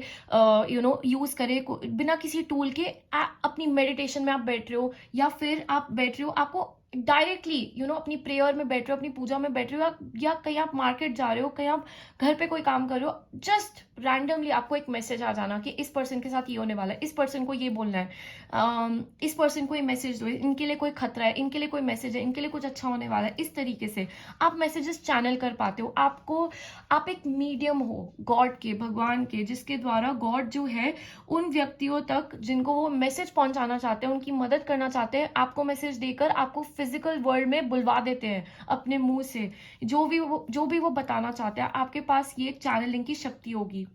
यूज करे, बिना किसी टूल के, अपनी मेडिटेशन में आप बैठ रहे हो, या फिर आप बैठ रहे हो, आपको डायरेक्टली अपनी प्रेयर में बैठ रहे हो, अपनी पूजा में बैठ रहे हो, या कहीं आप मार्केट जा रहे हो, कहीं आप घर पे कोई काम कर रहे हो, जस्ट रैंडमली आपको एक मैसेज आ जाना कि इस पर्सन के साथ ये होने वाला है, इस पर्सन को ये बोलना है, इस पर्सन को ये मैसेज दो, इनके लिए कोई खतरा है, इनके लिए कोई मैसेज है, इनके लिए कुछ अच्छा होने वाला है। इस तरीके से आप मैसेजेस चैनल कर पाते हो। आप एक मीडियम हो गॉड के, भगवान के, जिसके द्वारा गॉड जो है उन व्यक्तियों तक जिनको वो मैसेज पहुंचाना चाहते हैं, उनकी मदद करना चाहते हैं, आपको मैसेज देकर आपको फिजिकल वर्ल्ड में बुलवा देते हैं अपने मुंह से, जो भी वो बताना चाहते हैं। आपके पास ये चैनलिंग की शक्ति होगी।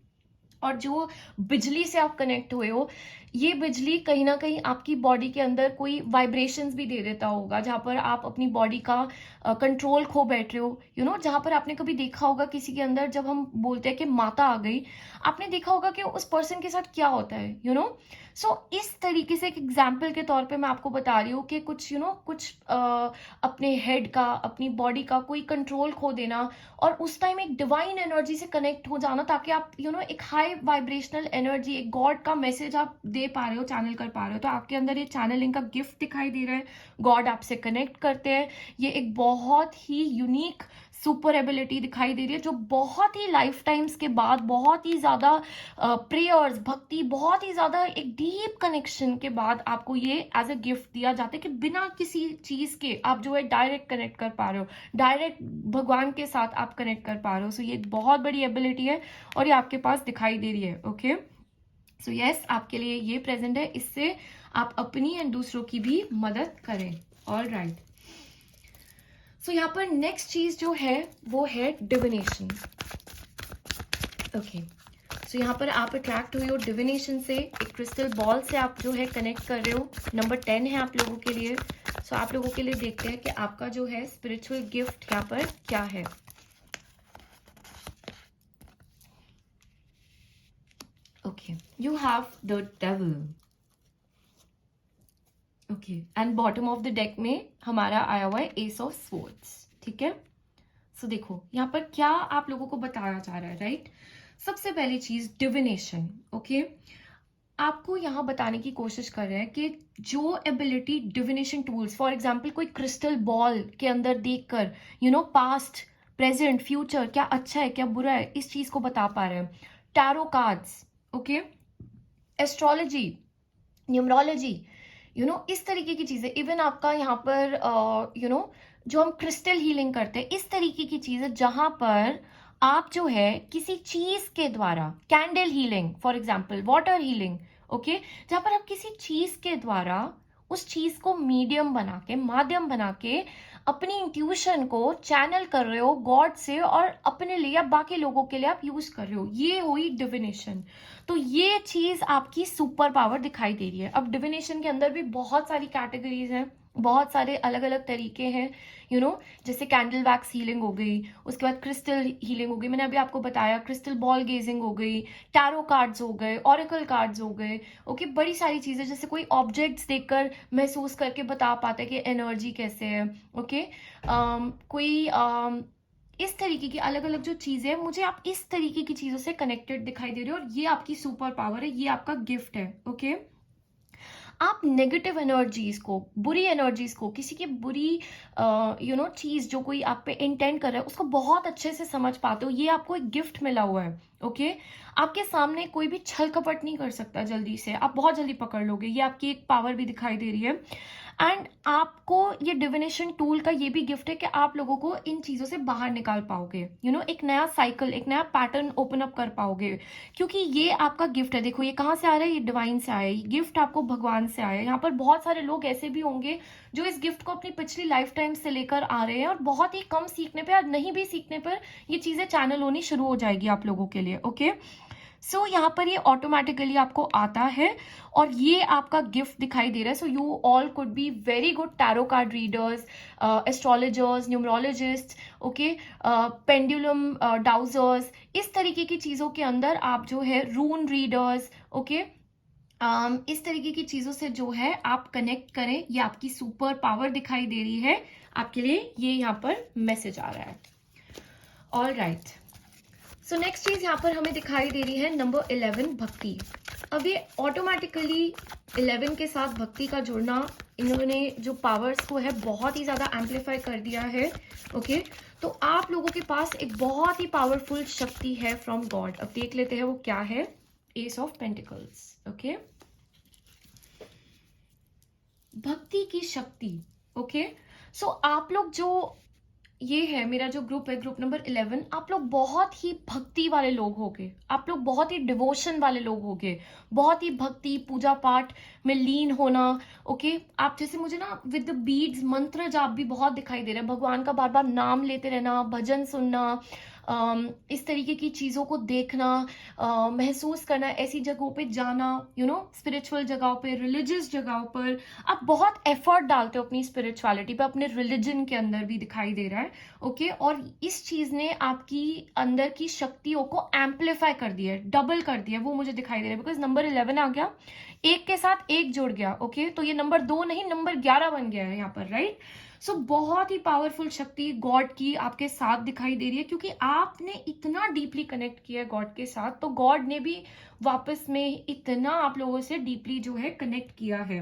और जो बिजली से आप कनेक्ट हुए हो, ये बिजली कहीं ना कहीं आपकी बॉडी के अंदर कोई वाइब्रेशंस भी दे देता होगा, जहां पर आप अपनी बॉडी का कंट्रोल खो बैठ रहे हो। जहां पर आपने कभी देखा होगा किसी के अंदर, जब हम बोलते हैं कि माता आ गई, आपने देखा होगा कि उस पर्सन के साथ क्या होता है। सो इस तरीके से एक एग्जाम्पल के तौर पे मैं आपको बता रही हूँ कि कुछ अपने हेड का, अपनी बॉडी का कोई कंट्रोल खो देना, और उस टाइम एक डिवाइन एनर्जी से कनेक्ट हो जाना, ताकि आप एक हाई वाइब्रेशनल एनर्जी, एक गॉड का मैसेज आप दे पा रहे हो, चैनल कर पा रहे हो। तो आपके अंदर ये चैनलिंग का गिफ्ट दिखाई दे रहा है, गॉड आपसे कनेक्ट करते हैं। ये एक बहुत ही यूनिक सुपर एबिलिटी दिखाई दे रही है, जो बहुत ही लाइफ टाइम्स के बाद, बहुत ही ज्यादा प्रेयर्स, भक्ति, बहुत ही ज्यादा एक डीप कनेक्शन के बाद आपको ये एज अ गिफ्ट दिया जाता है, कि बिना किसी चीज के आप जो है डायरेक्ट कनेक्ट कर पा रहे हो, डायरेक्ट भगवान के साथ आप कनेक्ट कर पा रहे हो। सो ये बहुत बड़ी एबिलिटी है और ये आपके पास दिखाई दे रही है। ओके, सो यस, आपके लिए ये प्रेजेंट है, इससे आप अपनी एंड दूसरों की भी मदद करें। ऑल राइट, सो यहाँ पर नेक्स्ट चीज जो है वो है डिविनेशन। ओके, सो यहाँ पर आप अट्रैक्ट हुए हो डिविनेशन से, एक क्रिस्टल बॉल से आप जो है कनेक्ट कर रहे हो। नंबर 10 है आप लोगों के लिए। सो आप लोगों के लिए देखते हैं कि आपका जो है स्पिरिचुअल गिफ्ट यहाँ पर क्या है। Okay, you have the devil. Okay, and bottom of the deck में हमारा आया हुआ है एस ऑफ स्वॉर्ड्स। ठीक है, सो देखो यहाँ पर क्या आप लोगों को बताया जा रहा है, राइट? सबसे पहली चीज डिविनेशन। ओके, आपको यहाँ बताने की कोशिश कर रहे हैं कि जो ability divination tools, for example कोई क्रिस्टल बॉल के अंदर देखकर पास्ट, प्रेजेंट, फ्यूचर, क्या अच्छा है क्या बुरा है, इस चीज को बता पा रहे हैं। Tarot cards, okay, astrology, numerology, इस तरीके की चीजें, इवन आपका यहाँ पर जो हम क्रिस्टल हीलिंग करते हैं, इस तरीके की चीजें, जहां पर आप जो है किसी चीज के द्वारा, candle healing for example, water healing, okay, जहां पर आप किसी चीज के द्वारा उस चीज को मीडियम बना के, माध्यम बना के अपनी इंट्यूशन को चैनल कर रहे हो गॉड से, और अपने लिए या बाकी लोगों के लिए आप यूज कर रहे हो, ये हुई डिविनेशन। तो ये चीज आपकी सुपर पावर दिखाई दे रही है। अब डिविनेशन के अंदर भी बहुत सारी कैटेगरीज हैं, बहुत सारे अलग अलग तरीके हैं, जैसे कैंडल वैक्स हीलिंग हो गई, उसके बाद क्रिस्टल हीलिंग हो गई, मैंने अभी आपको बताया, क्रिस्टल बॉल गेजिंग हो गई, टैरो कार्ड्स हो गए, ऑरेकल कार्ड्स हो गए। ओके, बड़ी सारी चीजें, जैसे कोई ऑब्जेक्ट्स देखकर महसूस करके बता पाता है कि एनर्जी कैसे है। ओके, कोई इस तरीके की अलग अलग जो चीजें हैं, मुझे आप इस तरीके की चीजों से कनेक्टेड दिखाई दे रही हो, और ये आपकी सुपर पावर है, ये आपका गिफ्ट है। ओके, आप नेगेटिव एनर्जीज को, बुरी एनर्जीज को, किसी की बुरी चीज जो कोई आप पे इंटेंट कर रहा है, उसको बहुत अच्छे से समझ पाते हो, ये आपको एक गिफ्ट मिला हुआ है। ओके, आपके सामने कोई भी छल कपट नहीं कर सकता जल्दी से, आप बहुत जल्दी पकड़ लोगे, ये आपकी एक पावर भी दिखाई दे रही है। एंड आपको ये डिविनेशन टूल का ये भी गिफ्ट है कि आप लोगों को इन चीजों से बाहर निकाल पाओगे, एक नया साइकिल, एक नया पैटर्न ओपन अप कर पाओगे, क्योंकि ये आपका गिफ्ट है। देखो ये कहाँ से आ रहा है, ये डिवाइन से आया है, ये गिफ्ट आपको भगवान से आया है। यहाँ पर बहुत सारे लोग ऐसे भी होंगे जो इस गिफ्ट को अपनी पिछली लाइफ टाइम से लेकर आ रहे हैं, और बहुत ही कम सीखने पर, और नहीं भी सीखने पर, ये चीजें चैनल होनी शुरू हो जाएगी आप लोगों के लिए। ओके, सो यहाँ पर ये ऑटोमेटिकली आपको आता है, और ये आपका गिफ्ट दिखाई दे रहा है। So you all could be very good tarot card readers, astrologers, numerologist, okay, pendulum dowsers, इस तरीके की चीजों के अंदर आप जो है रून रीडर्स, ओके, इस तरीके की चीजों से जो है आप कनेक्ट करें, ये आपकी सुपर पावर दिखाई दे रही है आपके लिए, ये यहाँ पर मैसेज आ रहा है। ऑल राइट, सो नेक्स्ट चीज यहाँ पर हमें दिखाई दे रही है नंबर 11, भक्ति। अब ये ऑटोमेटिकली 11 के साथ भक्ति का जुड़ना, इन्होंने जो पावर्स को है बहुत ही ज्यादा एम्पलीफाई कर दिया है। ओके, तो आप लोगों के पास एक बहुत ही पावरफुल शक्ति है फ्रॉम गॉड। अब देख लेते हैं वो क्या है। S of pentacles. ओके, भक्ति की शक्ति। ओके, सो आप लोग जो, ये है मेरा जो ग्रुप है, ग्रुप नंबर 11, आप लोग बहुत ही भक्ति वाले लोग होगे, आप लोग बहुत ही डिवोशन वाले लोग होगे, बहुत ही भक्ति पूजा पाठ में लीन होना। ओके, आप जैसे मुझे ना विद द बीड्स मंत्र जाप भी बहुत दिखाई दे रहा है, भगवान का बार बार नाम लेते रहना, भजन सुनना, इस तरीके की चीजों को देखना, महसूस करना, ऐसी जगहों पे जाना, स्पिरिचुअल जगहों पे, रिलीजियस जगहों पर आप बहुत एफर्ट डालते हो अपनी स्पिरिचुअलिटी पे, अपने रिलीजन के अंदर भी दिखाई दे रहा है। ओके, और इस चीज ने आपकी अंदर की शक्तियों को एम्पलीफाई कर दिया है, डबल कर दिया, वो मुझे दिखाई दे रहा है, बिकॉज नंबर 11 आ गया, एक के साथ एक जुड़ गया। ओके, तो ये नंबर 2 नहीं, नंबर 11 बन गया है यहाँ पर, राइट। सो बहुत ही पावरफुल शक्ति गॉड की आपके साथ दिखाई दे रही है, क्योंकि आपने इतना डीपली कनेक्ट किया है गॉड के साथ, तो गॉड ने भी वापस में इतना आप लोगों से डीपली जो है कनेक्ट किया है।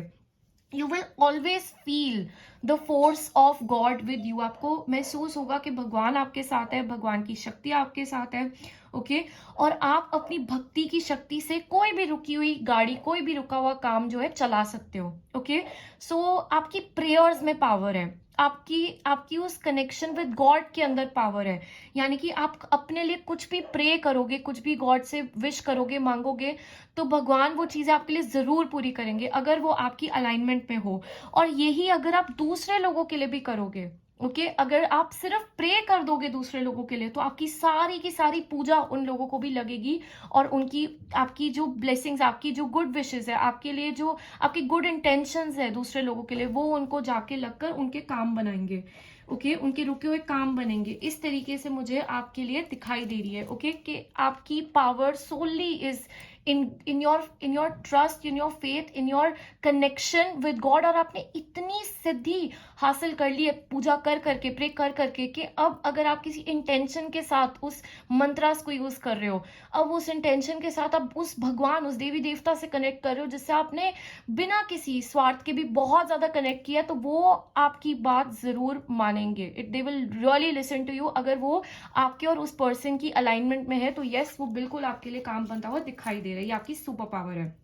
You will always feel the force of God with you. आपको महसूस होगा कि भगवान आपके साथ है, भगवान की शक्ति आपके साथ है। ओके, और आप अपनी भक्ति की शक्ति से कोई भी रुकी हुई गाड़ी, कोई भी रुका हुआ काम जो है चला सकते हो। ओके, सो आपकी प्रेयर्स में पावर है, आपकी उस कनेक्शन विद गॉड के अंदर पावर है, यानी कि आप अपने लिए कुछ भी प्रे करोगे, कुछ भी गॉड से विश करोगे, मांगोगे, तो भगवान वो चीजें आपके लिए जरूर पूरी करेंगे, अगर वो आपकी अलाइनमेंट में हो। और यही अगर आप दूसरे लोगों के लिए भी करोगे, ओके, अगर आप सिर्फ प्रे कर दोगे दूसरे लोगों के लिए, तो आपकी सारी की सारी पूजा उन लोगों को भी लगेगी, और उनकी, आपकी जो ब्लेसिंग्स, आपकी जो गुड विशेस है आपके लिए, जो आपकी गुड इंटेंशंस है दूसरे लोगों के लिए, वो उनको जाके लगकर उनके काम बनाएंगे। ओके, उनके रुके हुए काम बनेंगे। इस तरीके से मुझे आपके लिए दिखाई दे रही है। ओके, कि आपकी power solely is in your trust, in your faith, in your connection with God। और आपने इतनी सिद्धि हासिल कर ली है पूजा कर करके, प्रे कर करके, कि अब अगर आप किसी इंटेंशन के साथ उस मंत्रास को यूज कर रहे हो, अब उस इंटेंशन के साथ आप उस भगवान, उस देवी देवता से कनेक्ट कर रहे हो, जिससे आपने बिना किसी स्वार्थ के भी बहुत ज्यादा कनेक्ट किया, तो वो आपकी बात जरूर मानेंगे। They will really listen to you. अगर वो आपके और उस पर्सन की अलाइनमेंट में है, तो यस, वो बिल्कुल आपके लिए काम बनता हुआ दिखाई दे रहा है, ये आपकी सुपर पावर है।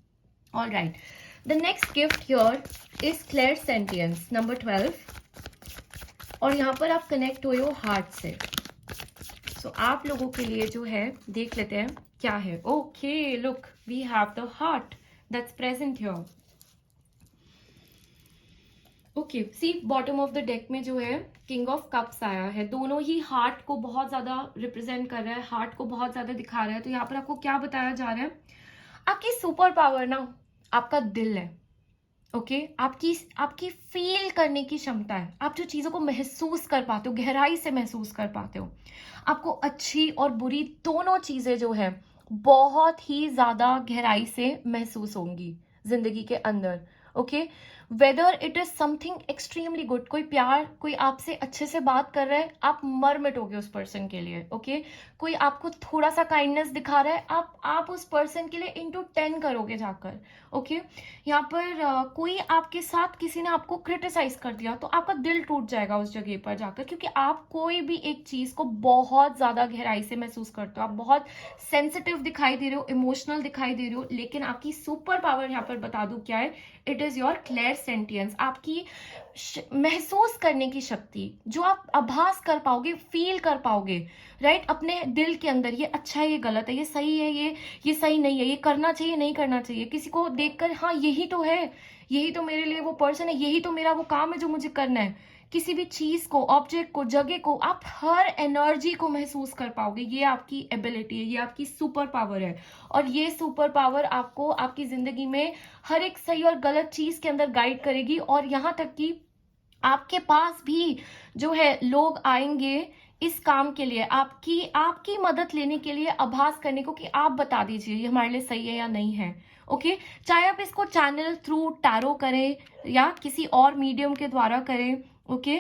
All right, the next gift here is clairsentience, number 12, और यहाँ पर आप कनेक्ट हुए हो हार्ट से। सो आप लोगों के लिए जो है देख लेते हैं क्या है। Okay, look, we have the heart that's present here. Okay, see bottom of the deck में जो है किंग ऑफ कप्स आया है, दोनों ही हार्ट को बहुत ज्यादा रिप्रेजेंट कर रहा है, हार्ट को बहुत ज्यादा दिखा रहा है। तो यहाँ पर आपको क्या बताया जा रहा है, आपकी सुपर पावर ना आपका दिल है। ओके, आपकी आपकी फील करने की क्षमता है, आप जो चीजों को महसूस कर पाते हो, गहराई से महसूस कर पाते हो। आपको अच्छी और बुरी दोनों चीजें जो है बहुत ही ज्यादा गहराई से महसूस होंगी जिंदगी के अंदर। Okay, whether it is something extremely good, कोई प्यार, कोई आपसे अच्छे से बात कर रहा है, आप मर मिटोगे उस पर्सन के लिए। ओके, कोई आपको थोड़ा सा काइंडनेस दिखा रहा है, आप उस पर्सन के लिए इंटू 10 करोगे जाकर। ओके, यहाँ पर कोई आपके साथ, किसी ने आपको क्रिटिसाइज कर दिया तो आपका दिल टूट जाएगा उस जगह पर जाकर, क्योंकि आप कोई भी एक चीज को बहुत ज्यादा गहराई से महसूस करते हो, आप बहुत सेंसिटिव दिखाई दे रहे हो, इमोशनल दिखाई दे रहे हो। लेकिन आपकी सुपर पावर यहाँ पर बता दूं क्या है, it is your clear sentience, आपकी महसूस करने की शक्ति, जो आप आभास कर पाओगे, फील कर पाओगे, राइट, अपने दिल के अंदर, ये अच्छा है, ये गलत है, ये सही है, ये सही नहीं है, ये करना चाहिए, नहीं करना चाहिए, किसी को देखकर हाँ यही तो है, यही तो मेरे लिए वो पर्सन है, यही तो मेरा वो काम है जो मुझे करना है। किसी भी चीज को, ऑब्जेक्ट को, जगह को, आप हर एनर्जी को महसूस कर पाओगे। ये आपकी एबिलिटी है, ये आपकी सुपर पावर है। और ये सुपर पावर आपको आपकी जिंदगी में हर एक सही और गलत चीज के अंदर गाइड करेगी। और यहाँ तक कि आपके पास भी जो है लोग आएंगे इस काम के लिए, आपकी आपकी मदद लेने के लिए, आभास करने को कि आप बता दीजिए ये हमारे लिए सही है या नहीं है। ओके, चाहे आप इसको चैनल थ्रू टैरो करें या किसी और मीडियम के द्वारा करें। ओके,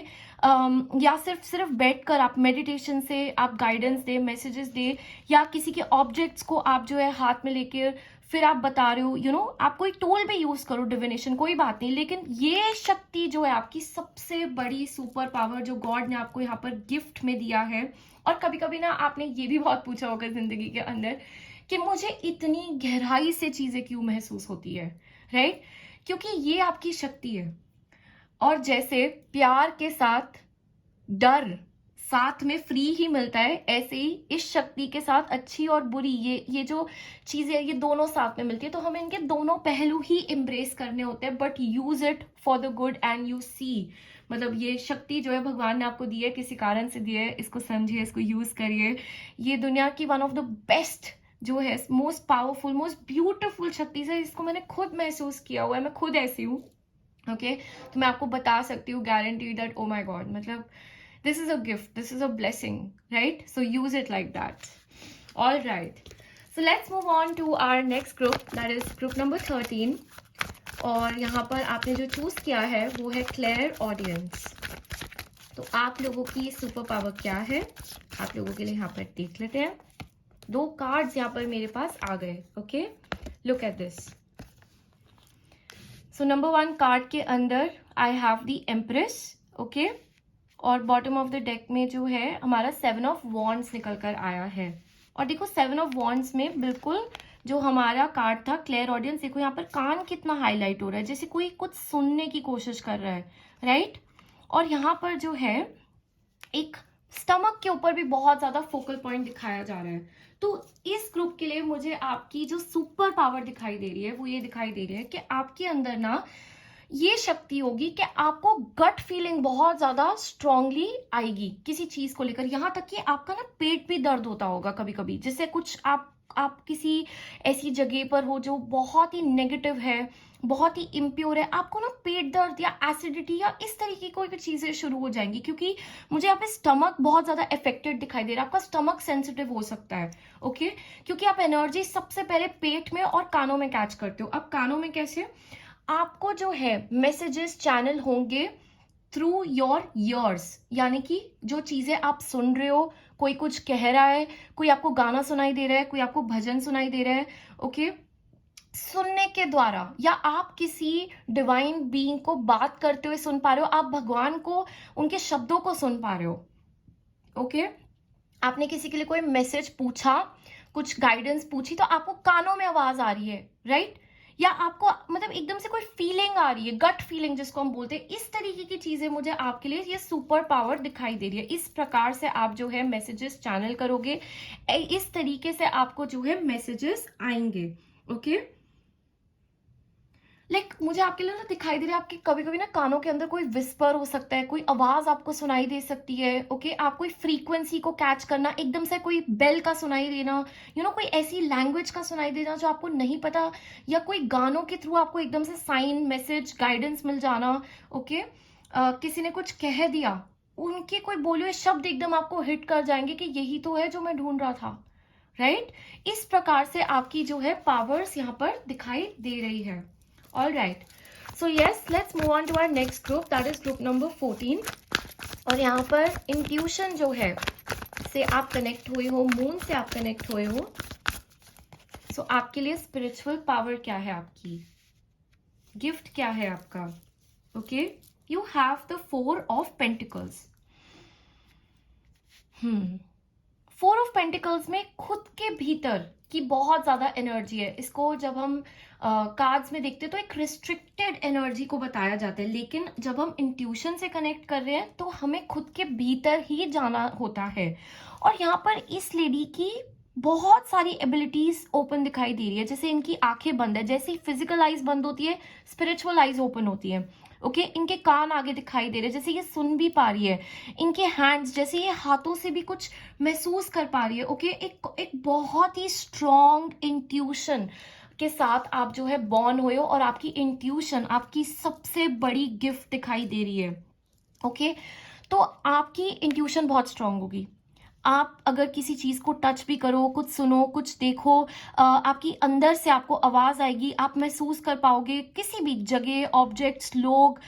या सिर्फ बैठकर आप मेडिटेशन से आप गाइडेंस दे, मैसेजेस दे, या किसी के ऑब्जेक्ट्स को आप जो है हाथ में लेकर फिर आप बता रहे हो, आप कोई टूल भी यूज करो, डिविनेशन, कोई बात नहीं। लेकिन ये शक्ति जो है आपकी सबसे बड़ी सुपर पावर, जो गॉड ने आपको यहाँ पर गिफ्ट में दिया है। और कभी कभी ना आपने ये भी बहुत पूछा होगा जिंदगी के अंदर कि मुझे इतनी गहराई से चीजें क्यों महसूस होती है, राइट? क्योंकि ये आपकी शक्ति है। और जैसे प्यार के साथ डर साथ में फ्री ही मिलता है, ऐसे ही इस शक्ति के साथ अच्छी और बुरी, ये जो चीजें, ये दोनों साथ में मिलती है। तो हमें इनके दोनों पहलू ही एम्ब्रेस करने होते हैं, but use it for the good and you see. मतलब ये शक्ति जो है भगवान ने आपको दी है, किसी कारण से दी है, इसको समझिए, इसको यूज करिए। ये दुनिया की वन ऑफ द बेस्ट जो है, मोस्ट पावरफुल, मोस्ट ब्यूटिफुल शक्ति से, इसको मैंने खुद महसूस किया हुआ है, मैं खुद ऐसी हूँ। ओके, तो मैं आपको बता सकती हूँ, guarantee that, oh my God, मतलब this is a gift, this is a blessing, right? So use it like that. All right, so let's move on to our next group, that is group number 13. और यहाँ पर आपने जो choose किया है वो है क्लेयर ऑडियंस। तो आप लोगों की सुपर पावर क्या है, आप लोगों के लिए यहाँ पर देख लेते हैं। 2 कार्ड्स यहाँ पर मेरे पास आ गए। Okay, look at this. So number 1 card के अंदर I have the empress. Okay, और बॉटम ऑफ द डेक में जो है हमारा 7 ऑफ वॉन्ड्स निकल कर आया है। और देखो 7 ऑफ वॉन्ड्स में बिल्कुल जो हमारा कार्ड था क्लियर ऑडियंस, देखो यहाँ पर कान कितना हाईलाइट हो रहा है, जैसे कोई कुछ सुनने की कोशिश कर रहा है, राइट? और यहाँ पर जो है एक स्टमक के ऊपर भी बहुत ज्यादा फोकल पॉइंट दिखाया जा रहा है। तो इस ग्रुप के लिए मुझे आपकी जो सुपर पावर दिखाई दे रही है वो ये दिखाई दे रही है कि आपके अंदर ना ये शक्ति होगी कि आपको गट फीलिंग बहुत ज्यादा स्ट्रांगली आएगी किसी चीज को लेकर। यहाँ तक कि आपका ना पेट भी दर्द होता होगा कभी कभी, जैसे कुछ आप किसी ऐसी जगह पर हो जो बहुत ही नेगेटिव है, बहुत ही इम्प्योर है, आपको ना पेट दर्द या एसिडिटी या इस तरीके की कोई भी चीजें शुरू हो जाएंगी। क्योंकि मुझे यहाँ पे स्टमक बहुत ज्यादा इफेक्टेड दिखाई दे रहा है, आपका स्टमक सेंसिटिव हो सकता है। ओके, क्योंकि आप एनर्जी सबसे पहले पेट में और कानों में कैच करते हो। अब कानों में कैसे, आपको जो है मैसेजेस चैनल होंगे थ्रू योर ईयर्स, यानी कि जो चीजें आप सुन रहे हो, कोई कुछ कह रहा है, कोई आपको गाना सुनाई दे रहा है, कोई आपको भजन सुनाई दे रहा है। ओके, सुनने के द्वारा, या आप किसी डिवाइन बीइंग को बात करते हुए सुन पा रहे हो, आप भगवान को, उनके शब्दों को सुन पा रहे हो। ओके, आपने किसी के लिए कोई मैसेज पूछा, कुछ गाइडेंस पूछी, तो आपको कानों में आवाज आ रही है, राइट? या आपको मतलब एकदम से कोई फीलिंग आ रही है, गट फीलिंग जिसको हम बोलते हैं। इस तरीके की चीजें मुझे आपके लिए ये सुपर पावर दिखाई दे रही है। इस प्रकार से आप जो है मैसेजेस चैनल करोगे, इस तरीके से आपको जो है मैसेजेस आएंगे। ओके, मुझे आपके लिए ना दिखाई दे रहा है, आपके कभी कभी ना कानों के अंदर कोई विस्पर हो सकता है, कोई आवाज आपको सुनाई दे सकती है। ओके, आप कोई फ्रीक्वेंसी को कैच करना, एकदम से कोई बेल का सुनाई देना, कोई ऐसी लैंग्वेज का सुनाई देना जो आपको नहीं पता, या कोई गानों के थ्रू आपको एकदम से साइन मैसेज गाइडेंस मिल जाना। ओके, किसी ने कुछ कह दिया, उनके कोई बोले हुए शब्द एकदम आपको हिट कर जाएंगे कि यही तो है जो मैं ढूंढ रहा था। राइट, इस प्रकार से आपकी जो है पावर्स यहाँ पर दिखाई दे रही है। All right, so yes, let's move on to our next group, that is group number 14। और यहाँ पर इंट्यूशन जो है से आप कनेक्ट हुए हो, मून से आप कनेक्ट हुए हो। सो आपके लिए स्पिरिचुअल पावर क्या है, आपकी गिफ्ट क्या है आपका? Okay, you have the 4 of pentacles. 4 of pentacles में खुद के भीतर की बहुत ज्यादा एनर्जी है। इसको जब हम कार्ड्स में देखते हैं तो एक रिस्ट्रिक्टेड एनर्जी को बताया जाता है, लेकिन जब हम इंट्यूशन से कनेक्ट कर रहे हैं तो हमें खुद के भीतर ही जाना होता है। और यहाँ पर इस लेडी की बहुत सारी एबिलिटीज ओपन दिखाई दे रही है। जैसे इनकी आंखें बंद है, जैसे फिजिकल आइज बंद होती है, स्पिरिचुअल आइज ओपन होती है। ओके, इनके कान आगे दिखाई दे रहे हैं, जैसे ये सुन भी पा रही है। इनके हैंड्स, जैसे ये हाथों से भी कुछ महसूस कर पा रही है। ओके, एक बहुत ही स्ट्रॉन्ग इंट्यूशन के साथ आप जो है बॉर्न हुए हो, और आपकी इंट्यूशन आपकी सबसे बड़ी गिफ्ट दिखाई दे रही है। ओके, तो आपकी इंट्यूशन बहुत स्ट्रांग होगी। आप अगर किसी चीज को टच भी करो, कुछ सुनो, कुछ देखो, आपकी अंदर से आपको आवाज आएगी, आप महसूस कर पाओगे किसी भी जगह, ऑब्जेक्ट्स, लोग,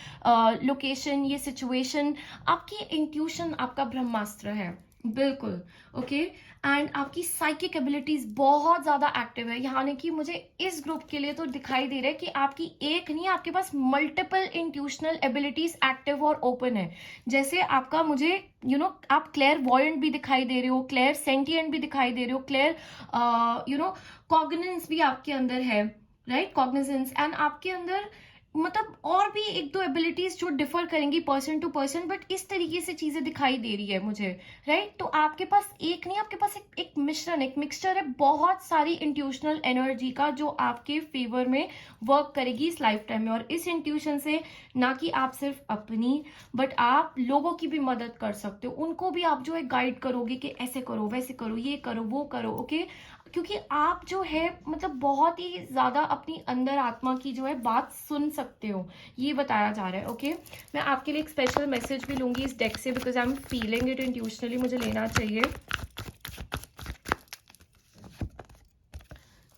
लोकेशन, ये सिचुएशन। आपकी इंट्यूशन आपका ब्रह्मास्त्र है, बिल्कुल। ओके, एंड आपकी साइकिक एबिलिटीज बहुत ज्यादा एक्टिव है। यानी कि मुझे इस ग्रुप के लिए तो दिखाई दे रहा है कि आपकी एक नहीं, आपके पास मल्टीपल इंट्यूशनल एबिलिटीज एक्टिव और ओपन है। जैसे आपका मुझे आप क्लेयर वॉयंट भी दिखाई दे रहे हो, क्लेयर सेंटिएंट भी दिखाई दे रहे हो, क्लेयर कॉग्निजेंस भी आपके अंदर है। राइट, कॉग्निजेंस, एंड आपके अंदर मतलब और भी एक दो एबिलिटीज जो डिफर करेंगी पर्सन टू पर्सन, बट इस तरीके से चीजें दिखाई दे रही है मुझे। राइट, तो आपके पास एक नहीं, आपके पास एक मिश्रण, एक मिक्सचर है बहुत सारी इंट्यूशनल एनर्जी का, जो आपके फेवर में वर्क करेगी इस लाइफ टाइम में। और इस इंट्यूशन से ना कि आप सिर्फ अपनी, बट आप लोगों की भी मदद कर सकते हो। उनको भी आप जो है गाइड करोगे कि ऐसे करो, वैसे करो, ये करो, वो करो। ओके, क्योंकि आप जो है मतलब बहुत ही ज्यादा अपनी अंदर आत्मा की जो है बात सुन सकते हो, ये बताया जा रहा है। ओके, मैं आपके लिए एक स्पेशल मैसेज भी लूंगी इस डेक से, because I am feeling it intuitively, मुझे लेना चाहिए।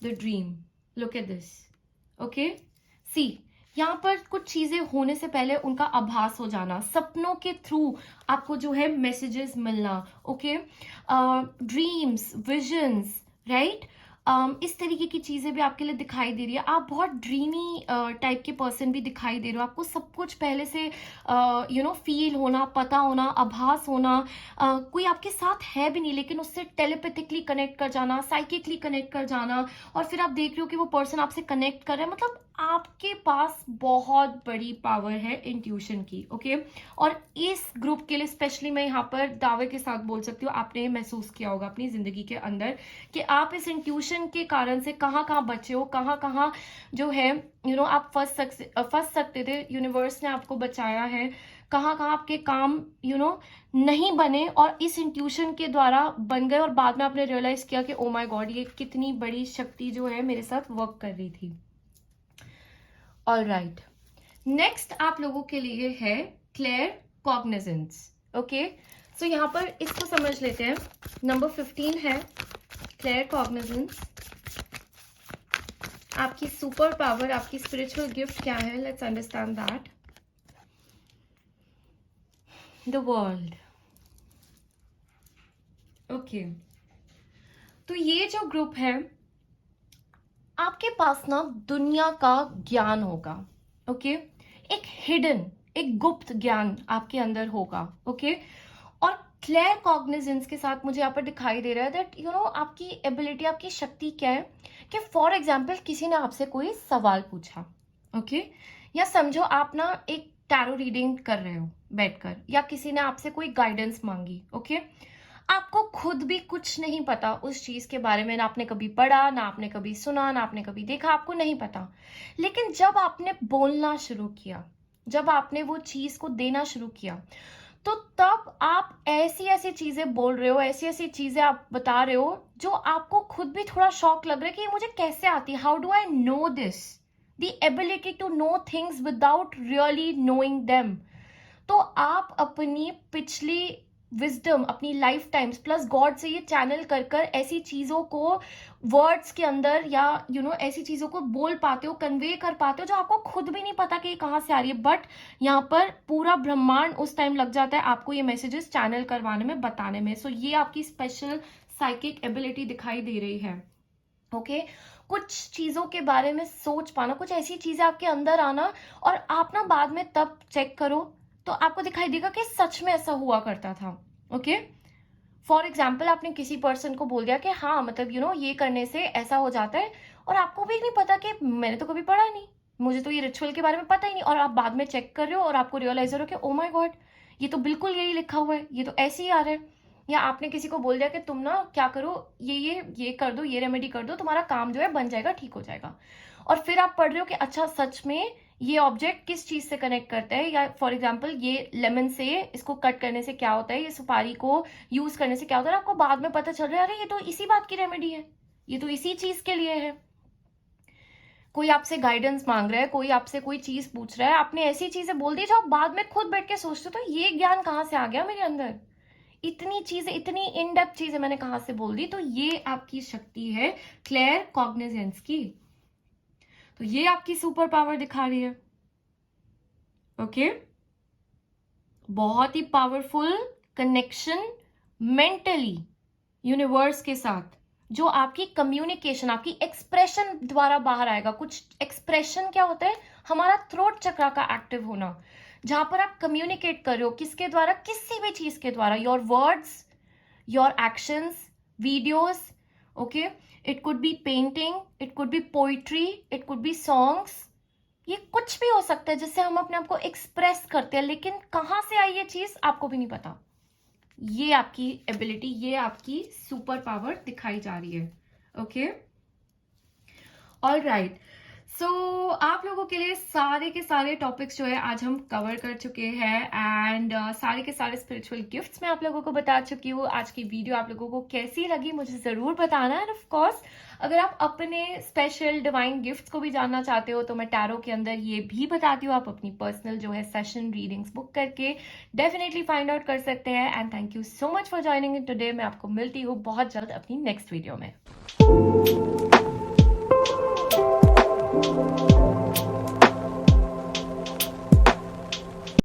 The dream, look at this. Okay, see, यहाँ पर कुछ चीजें होने से पहले उनका आभास हो जाना, सपनों के थ्रू आपको जो है मैसेजेस मिलना। ओके, ड्रीम्स, विजन्स, राइट, इस तरीके की चीजें भी आपके लिए दिखाई दे रही है। आप बहुत ड्रीमी टाइप के पर्सन भी दिखाई दे रहे हो। आपको सब कुछ पहले से फील होना, पता होना, आभास होना। कोई आपके साथ है भी नहीं, लेकिन उससे टेलीपैथिकली कनेक्ट कर जाना, साइकिकली कनेक्ट कर जाना, और फिर आप देख रहे हो कि वो पर्सन आपसे कनेक्ट कर रहा है। मतलब आपके पास बहुत बड़ी पावर है इंट्यूशन की। ओके, और इस ग्रुप के लिए स्पेशली मैं यहाँ पर दावे के साथ बोल सकती हूँ, आपने महसूस किया होगा अपनी जिंदगी के अंदर कि आप इस इंट्यूशन के कारण से कहाँ कहाँ बचे हो, कहाँ कहाँ जो है आप फंस सकते थे, यूनिवर्स ने आपको बचाया है। कहाँ कहाँ आपके काम नहीं बने, और इस इंट्यूशन के द्वारा बन गए, और बाद में आपने रियलाइज किया कि ओ माय गॉड, ये कितनी बड़ी शक्ति जो है मेरे साथ वर्क कर रही थी। ऑल राइट, नेक्स्ट आप लोगों के लिए है क्लेयर कॉग्निजेंस। ओके, सो यहाँ पर इसको समझ लेते हैं। नंबर 15 है क्लेयर कॉग्निजेंस। आपकी सुपर पावर, आपकी स्पिरिचुअल गिफ्ट क्या है? Let's understand that. The world. Okay, तो ये जो ग्रुप है, आपके पास ना दुनिया का ज्ञान होगा। ओके, एक हिडन, एक गुप्त ज्ञान आपके अंदर होगा। ओके, और क्लियर कॉग्निजेंस के साथ मुझे यहाँ पर दिखाई दे रहा है दैट आपकी एबिलिटी, आपकी शक्ति क्या है कि फॉर एग्जाम्पल किसी ने आपसे कोई सवाल पूछा। ओके, या समझो आप ना एक टैरो रीडिंग कर रहे हो बैठकर, या किसी ने आपसे कोई गाइडेंस मांगी। ओके, आपको खुद भी कुछ नहीं पता उस चीज के बारे में, ना आपने कभी पढ़ा, ना आपने कभी सुना, ना आपने कभी देखा, आपको नहीं पता। लेकिन जब आपने बोलना शुरू किया, जब आपने वो चीज को देना शुरू किया, तो तब आप ऐसी ऐसी चीजें बोल रहे हो, ऐसी ऐसी चीजें आप बता रहे हो जो आपको खुद भी थोड़ा शॉक लग रहा है कि ये मुझे कैसे आती है, how do I know this, the ability to know things without really knowing them. तो आप अपनी पिछली विजडम, अपनी लाइफ टाइम्स प्लस गॉड से ये चैनल कर कर ऐसी चीजों को वर्ड्स के अंदर या ऐसी चीजों को बोल पाते हो, कन्वे कर पाते हो जो आपको खुद भी नहीं पता कि ये कहाँ से आ रही है। बट यहाँ पर पूरा ब्रह्मांड उस टाइम लग जाता है आपको ये मैसेजेस चैनल करवाने में, बताने में। सो ये आपकी स्पेशल साइकिक एबिलिटी दिखाई दे रही है। ओके कुछ चीजों के बारे में सोच पाना, कुछ ऐसी चीजें आपके अंदर आना, और आप ना बाद में तब चेक करो तो आपको दिखाई देगा कि सच में ऐसा हुआ करता था। ओके फॉर एग्जाम्पल, आपने किसी पर्सन को बोल दिया कि हाँ मतलब ये करने से ऐसा हो जाता है, और आपको भी नहीं पता कि मैंने तो कभी पढ़ा नहीं, मुझे तो ये रिचुअल के बारे में पता ही नहीं, और आप बाद में चेक कर रहे हो और आपको रियलाइज हो रहा है कि ओ माय गॉड, ये तो बिल्कुल यही लिखा हुआ है, ये तो ऐसे ही आ रहा है। या आपने किसी को बोल दिया कि तुम ना क्या करो, ये कर दो, ये रेमेडी कर दो, तुम्हारा काम जो है बन जाएगा, ठीक हो जाएगा। और फिर आप पढ़ रहे हो कि अच्छा सच में ये ऑब्जेक्ट किस चीज से कनेक्ट करता है, या फॉर एग्जाम्पल ये लेमन से इसको कट करने से क्या होता है, ये सुपारी को यूज करने से क्या होता है, आपको बाद में पता चल रहा है अरे ये तो इसी बात की रेमेडी है, ये तो इसी चीज के लिए है। कोई आपसे गाइडेंस मांग रहा है, कोई आपसे कोई चीज पूछ रहा है, आपने ऐसी चीजें बोल दी जो आप बाद में खुद बैठ के सोचते हो तो ये ज्ञान कहाँ से आ गया मेरे अंदर, इतनी चीजें, इतनी इन डेप्थ चीजें मैंने कहाँ से बोल दी। तो ये आपकी शक्ति है क्लियर कॉग्निजेंस की। तो ये आपकी सुपर पावर दिखा रही है। ओके बहुत ही पावरफुल कनेक्शन मेंटली यूनिवर्स के साथ, जो आपकी कम्युनिकेशन, आपकी एक्सप्रेशन द्वारा बाहर आएगा। कुछ एक्सप्रेशन क्या होता है, हमारा थ्रोट चक्रा का एक्टिव होना, जहां पर आप कम्युनिकेट कर रहे हो किसके द्वारा, किसी भी चीज के द्वारा, your words, your actions, videos. Okay it could be painting, it could be poetry, it could be songs, ये कुछ भी हो सकता है जिससे हम अपने आप को एक्सप्रेस करते हैं, लेकिन कहाँ से आई ये चीज आपको भी नहीं पता। ये आपकी एबिलिटी, ये आपकी सुपर पावर दिखाई जा रही है। ओके ऑल राइट, सो आप लोगों के लिए सारे के सारे टॉपिक्स जो है आज हम कवर कर चुके हैं, एंड सारे के सारे स्पिरिचुअल गिफ्ट्स मैं आप लोगों को बता चुकी हूँ। आज की वीडियो आप लोगों को कैसी लगी मुझे जरूर बताना, एंड ऑफ कोर्स अगर आप अपने स्पेशल डिवाइन गिफ्ट्स को भी जानना चाहते हो तो मैं टैरो के अंदर ये भी बताती हूँ, आप अपनी पर्सनल जो है सेशन रीडिंग्स बुक करके डेफिनेटली फाइंड आउट कर सकते हैं। And thank you so much for joining in today. मैं आपको मिलती हूँ बहुत जल्द अपनी नेक्स्ट वीडियो में।